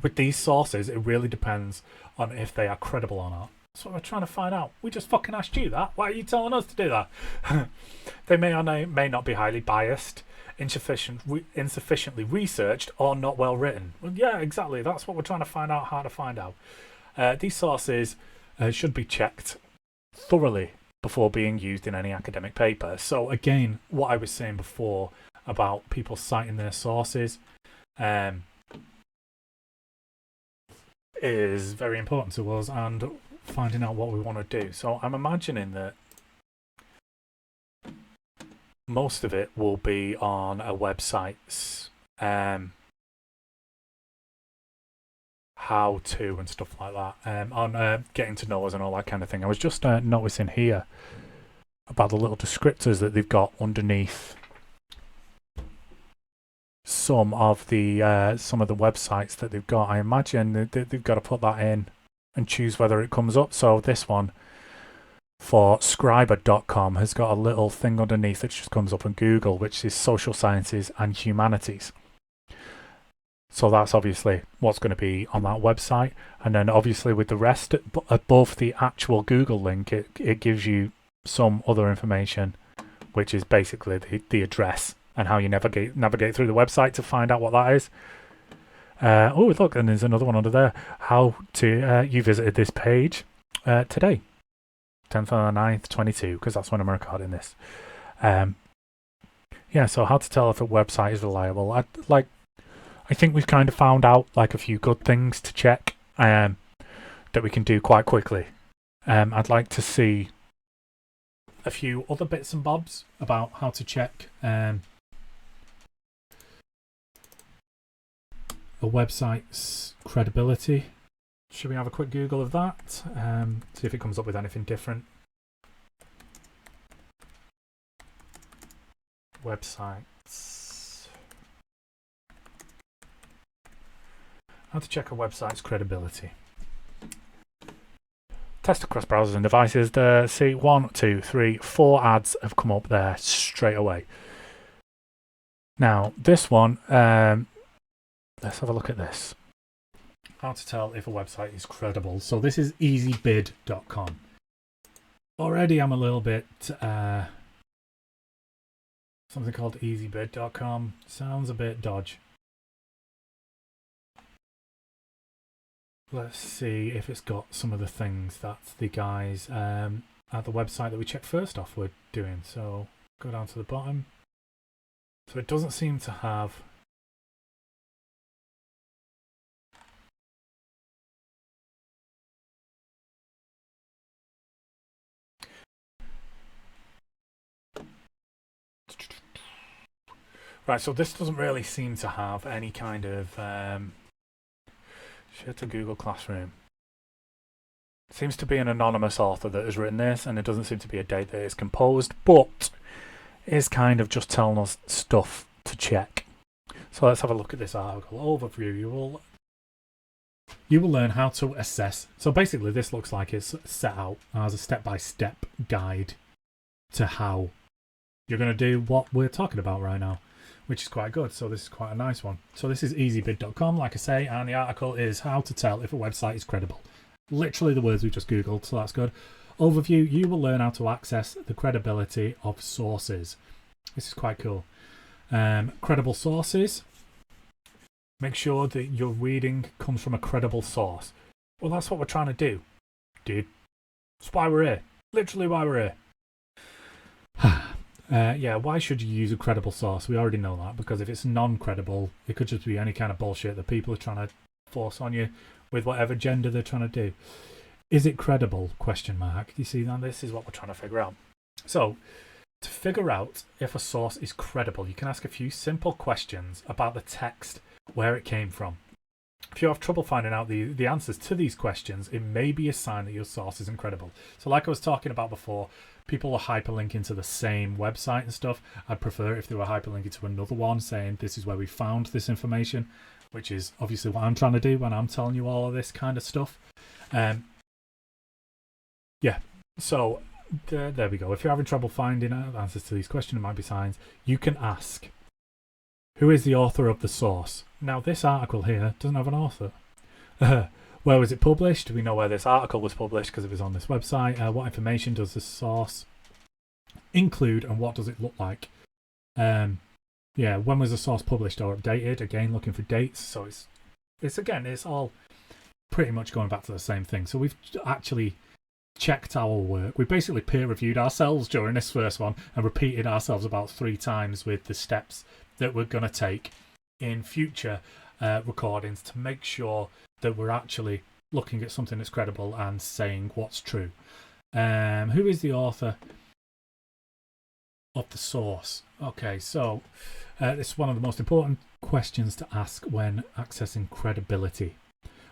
With these sources, it really depends on if they are credible or not. That's what we're trying to find out. We just fucking asked you that. Why are you telling us to do that? They may or may not be highly biased, insufficiently researched, or not well written. Well, yeah, exactly. That's what we're trying to find out, how to find out. These sources should be checked thoroughly before being used in any academic paper. So again, what I was saying before about people citing their sources is very important to us and finding out what we want to do. So I'm imagining that most of it will be on a website's how to and stuff like that, on getting to know us and all that kind of thing. I was just noticing here about the little descriptors that they've got underneath some of the websites that they've got. I imagine that they've got to put that in and choose whether it comes up. So this one for Scriber.com has got a little thing underneath that just comes up on Google, which is social sciences and humanities. So that's obviously what's going to be on that website. And then obviously with the rest, above the actual Google link, it gives you some other information, which is basically the address and how you navigate through the website to find out what that is. Oh, look, and there's another one under there. How to, you visited this page today, 10th of the 9th, 22, because that's when I'm recording this. Yeah, so how to tell if a website is reliable. I think we've kind of found out like a few good things to check that we can do quite quickly. I'd like to see a few other bits and bobs about how to check a website's credibility. Should we have a quick Google of that? See if it comes up with anything different. Websites. How to check a website's credibility. Test across browsers and devices. See 1, 2, 3, 4 ads have come up there straight away. Now, this one, let's have a look at this. How to tell if a website is credible. So this is easybid.com. Already I'm a little bit... something called easybid.com. Sounds a bit dodge. Let's see if it's got some of the things that the guys at the website that we checked first off were doing. So go down to the bottom. So it doesn't seem to have... Right, so this doesn't really seem to have any kind of... share to Google Classroom. Seems to be an anonymous author that has written this, and it doesn't seem to be a date that it's composed, but is kind of just telling us stuff to check. So let's have a look at this article. Overview. You will learn how to assess. So basically this looks like it's set out as a step-by-step guide to how you're going to do what we're talking about right now, which is quite good. So this is quite a nice one. So this is easybid.com, like I say, and the article is how to tell if a website is credible. Literally the words we just Googled, so that's good. Overview, you will learn how to access the credibility of sources. This is quite cool. Credible sources. Make sure that your reading comes from a credible source. Well, that's what we're trying to do, dude. That's why we're here. Literally why we're here. Yeah, why should you use a credible source? We already know that, because if it's non-credible, it could just be any kind of bullshit that people are trying to force on you with whatever agenda they're trying to do. Is it credible? Question mark. You see, now this is what we're trying to figure out. So, to figure out if a source is credible, you can ask a few simple questions about the text, where it came from. If you have trouble finding out the answers to these questions, it may be a sign that your source isn't credible. So like I was talking about before, people are hyperlinking to the same website and stuff. I'd prefer if they were hyperlinking to another one saying this is where we found this information, which is obviously what I'm trying to do when I'm telling you all of this kind of stuff. Yeah, so there we go. If you're having trouble finding answers to these questions, it might be signs. You can ask, who is the author of the source? Now, this article here doesn't have an author. Where was it published? Do we know where this article was published because it was on this website? What information does the source include, and what does it look like? Yeah, when was the source published or updated? Again, looking for dates. So it's all pretty much going back to the same thing. So we've actually checked our work. We basically peer-reviewed ourselves during this first one and repeated ourselves about 3 times with the steps that we're going to take in future recordings to make sure that we're actually looking at something that's credible and saying what's true. Who is the author of the source? Okay, so it's one of the most important questions to ask when accessing credibility.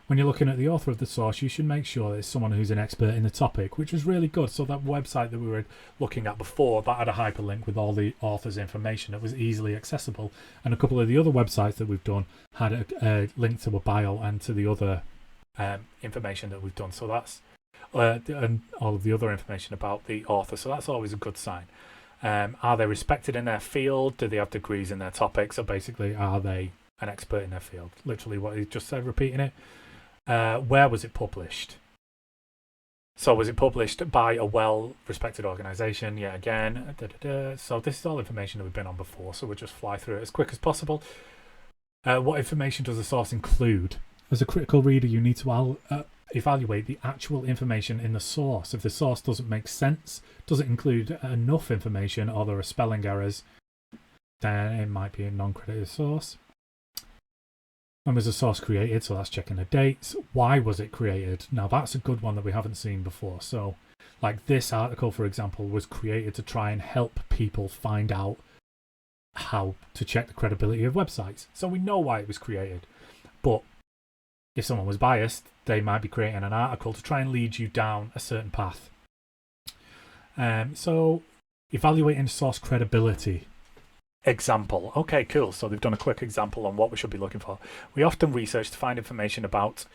When you're looking at the author of the source, you should make sure that it's someone who's an expert in the topic, which was really good. So that website that we were looking at before, that had a hyperlink with all the author's information that was easily accessible. And a couple of the other websites that we've done had a link to a bio and to the other information that we've done. So that's and all of the other information about the author. So that's always a good sign. Are they respected in their field? Do they have degrees in their topic? So basically, are they an expert in their field? Literally what he just said, repeating it. Where was it published? So was it published by a well-respected organisation? Yeah, again. So this is all information that we've been on before, so we'll just fly through it as quick as possible. What information does the source include? As a critical reader, you need to evaluate the actual information in the source. If the source doesn't make sense, does it include enough information, or there are spelling errors, then it might be a non-credited source. When was the source created? So that's checking the dates. Why was it created? Now that's a good one that we haven't seen before. So Like this article, for example, was created to try and help people find out how to check the credibility of websites. So we know why it was created. But if someone was biased, they might be creating an article to try and lead you down a certain path. So evaluating source credibility. Example. Okay, cool. So they've done a quick example on what we should be looking for. We often research to find information about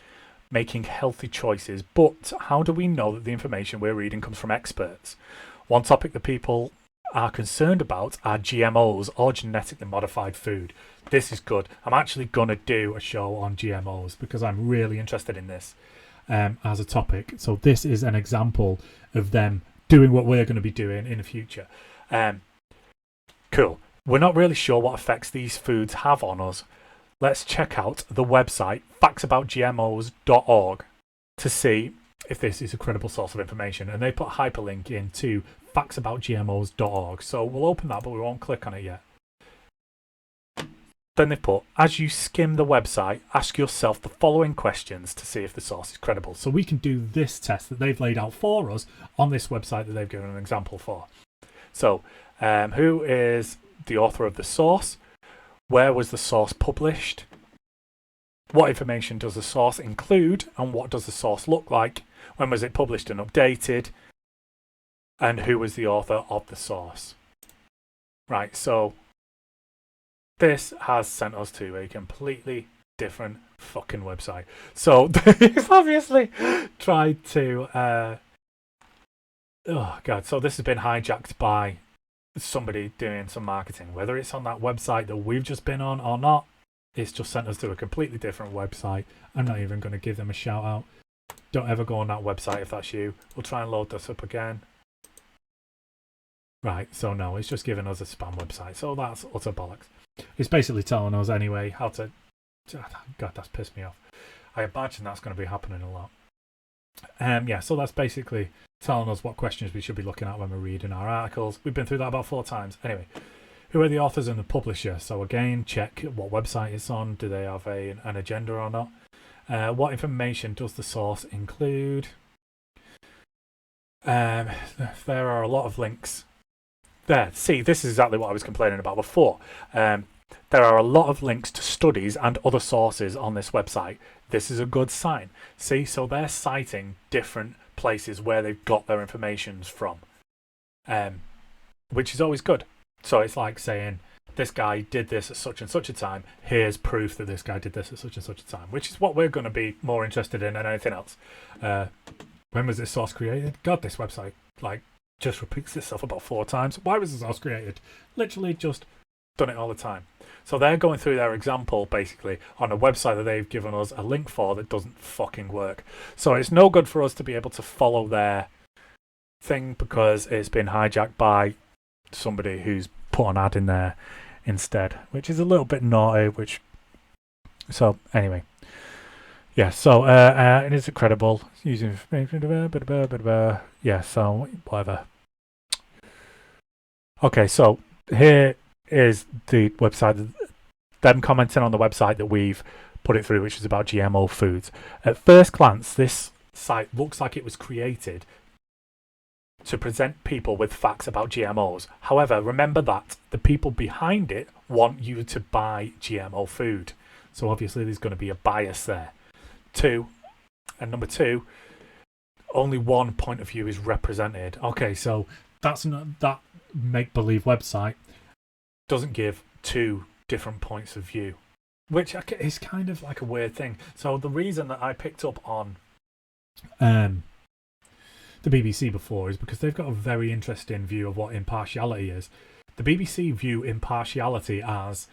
making healthy choices, but how do we know that the information we're reading comes from experts? One topic that people are concerned about are GMOs, or genetically modified food. This is good. I'm actually going to do a show on GMOs because I'm really interested in this as a topic. So this is an example of them doing what we're going to be doing in the future. Cool. We're not really sure what effects these foods have on us. Let's check out the website factsaboutgmos.org to see if this is a credible source of information. And they put hyperlink into factsaboutgmos.org. So we'll open that, but we won't click on it yet. Then they put, as you skim the website, ask yourself the following questions to see if the source is credible. So we can do this test that they've laid out for us on this website that they've given an example for. So who is the author of the source? Where was the source published? What information does the source include? And what does the source look like? When was it published and updated? And who was the author of the source? Right, so this has sent us to a completely different fucking website. So they've obviously tried to... oh, God. So this has been hijacked by somebody doing some marketing. Whether it's on that website that we've just been on or not, it's just sent us to a completely different website. I'm not even going to give them a shout out. Don't ever go on that website if that's you. We'll try and load this up again. Right, so no, it's just giving us a spam website. So that's utter bollocks. It's basically telling us anyway how to... God, that's pissed me off. I imagine that's going to be happening a lot. Yeah, so that's basically telling us what questions we should be looking at when we're reading our articles. We've been through that about 4 times. Anyway, who are the authors and the publisher? So again, check what website it's on. Do they have an agenda or not? What information does the source include? There are a lot of links. There, see, this is exactly what I was complaining about before. There are a lot of links to studies and other sources on this website. This is a good sign. See, so they're citing different places where they've got their information from, which is always good. So it's like saying, this guy did this at such and such a time. Here's proof that this guy did this at such and such a time, which is what we're going to be more interested in than anything else. When was this source created? God, this website just repeats itself about 4 times. Why was this source created? Literally just done it all the time. So they're going through their example basically on a website that they've given us a link for that doesn't fucking work. So it's no good for us to be able to follow their thing because it's been hijacked by somebody who's put an ad in there instead, which is a little bit naughty. So anyway, yeah. So and is it credible? Using information. Yeah. So whatever. Okay. So here is the website, them commenting on the website that we've put it through, which is about GMO foods. At first glance, this site looks like it was created to present people with facts about GMOs. However, remember that the people behind it want you to buy GMO food. So obviously there's going to be a bias there. Number two, only one point of view is represented. Okay, so that's not, that make-believe website doesn't give 2 different points of view, which is kind of like a weird thing. So the reason that I picked up on the BBC before is because they've got a very interesting view of what impartiality is. The BBC view impartiality as,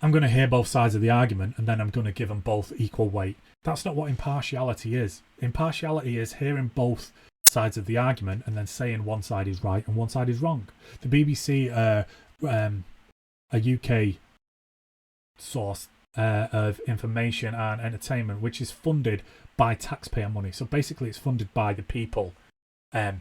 I'm going to hear both sides of the argument and then I'm going to give them both equal weight. That's not what impartiality is. Impartiality is hearing both sides of the argument and then saying one side is right and one side is wrong. The BBC a UK source of information and entertainment, which is funded by taxpayer money. So basically it's funded by the people in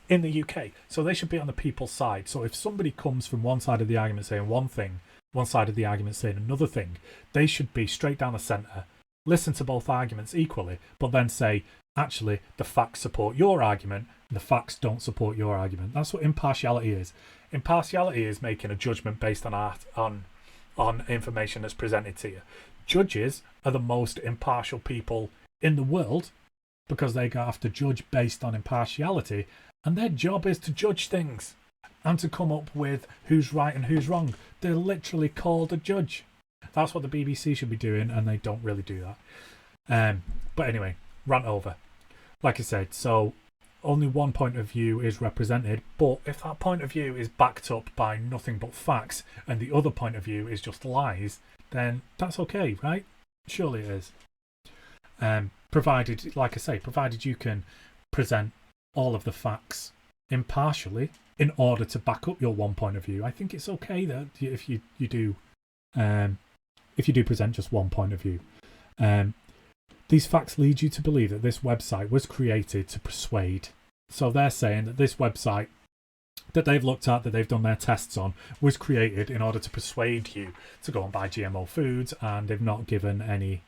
the UK. So they should be on the people's side. So if somebody comes from one side of the argument saying one thing, one side of the argument saying another thing, they should be straight down the centre listen to both arguments equally, but then say, actually, the facts support your argument, and the facts don't support your argument. That's what impartiality is. Impartiality is making a judgment based on information that's presented to you. Judges are the most impartial people in the world because they have to judge based on impartiality, and their job is to judge things and to come up with who's right and who's wrong. They're literally called a judge. That's what the BBC should be doing, and they don't really do that. But anyway, rant over. Like I said, so only one point of view is represented, but if that point of view is backed up by nothing but facts and the other point of view is just lies, then that's okay, right? Surely it is. Provided, like I say, provided you can present all of the facts impartially in order to back up your one point of view, I think it's okay that if you do present just one point of view. These facts lead you to believe that this website was created to persuade. So they're saying that this website that they've looked at, that they've done their tests on, was created in order to persuade you to go and buy GMO foods, and they've not given any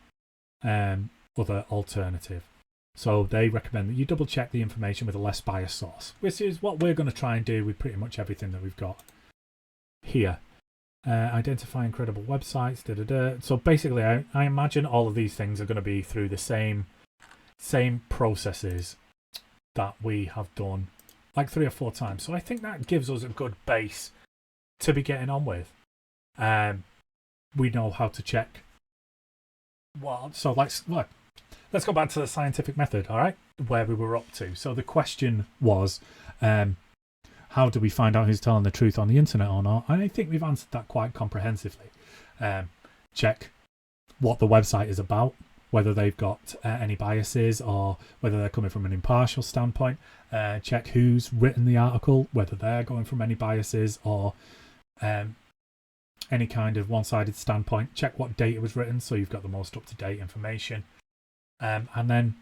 other alternative. So they recommend that you double check the information with a less biased source, which is what we're going to try and do with pretty much everything that we've got here. Identify incredible websites, So basically, I imagine all of these things are going to be through the same processes that we have done like 3 or 4 times. So I think that gives us a good base to be getting on with. We know how to check. Well, so let's go back to the scientific method, all right, where we were up to. So the question was, how do we find out who's telling the truth on the internet or not? And I think we've answered that quite comprehensively. Check what the website is about, whether they've got any biases or whether they're coming from an impartial standpoint. Check who's written the article, whether they're going from any biases or any kind of one-sided standpoint. Check what date it was written, so you've got the most up-to-date information. And then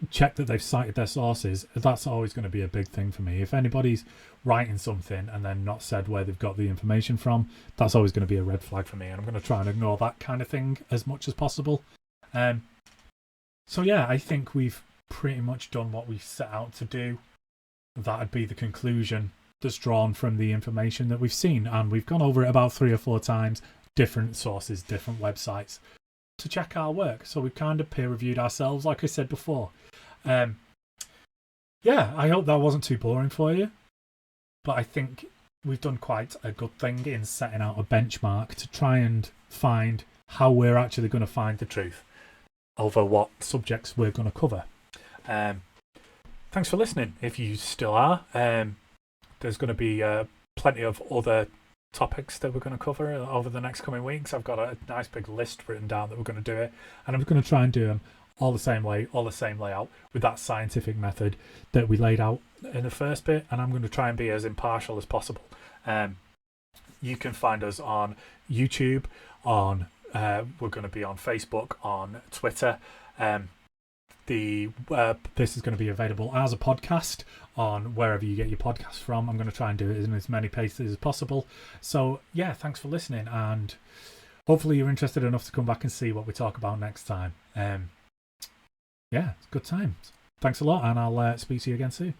check that they've cited their sources. That's always going to be a big thing for me. If anybody's writing something and then not said where they've got the information from, that's always going to be a red flag for me, and I'm going to try and ignore that kind of thing as much as possible. So yeah, I think we've pretty much done what we set out to do. That'd be the conclusion that's drawn from the information that we've seen, and we've gone over it about 3 or 4 times, different sources, different websites, to check our work. So we've kind of peer reviewed ourselves, like I said before. Yeah, I hope that wasn't too boring for you, but I think we've done quite a good thing in setting out a benchmark to try and find how we're actually going to find the truth over what subjects we're going to cover. Thanks for listening. If you still are, there's going to be plenty of other topics that we're going to cover over the next coming weeks. I've got a nice big list written down that we're going to do it, and I'm going to try and do them all the same way, all the same layout, with that scientific method that we laid out in the first bit, and I'm going to try and be as impartial as possible. You can find us on YouTube, we're going to be on Facebook, on Twitter. This is going to be available as a podcast on wherever you get your podcasts from. I'm going to try and do it in as many places as possible. So yeah, thanks for listening, and hopefully you're interested enough to come back and see what we talk about next time. Yeah, it's good times. Thanks a lot, and I'll speak to you again soon.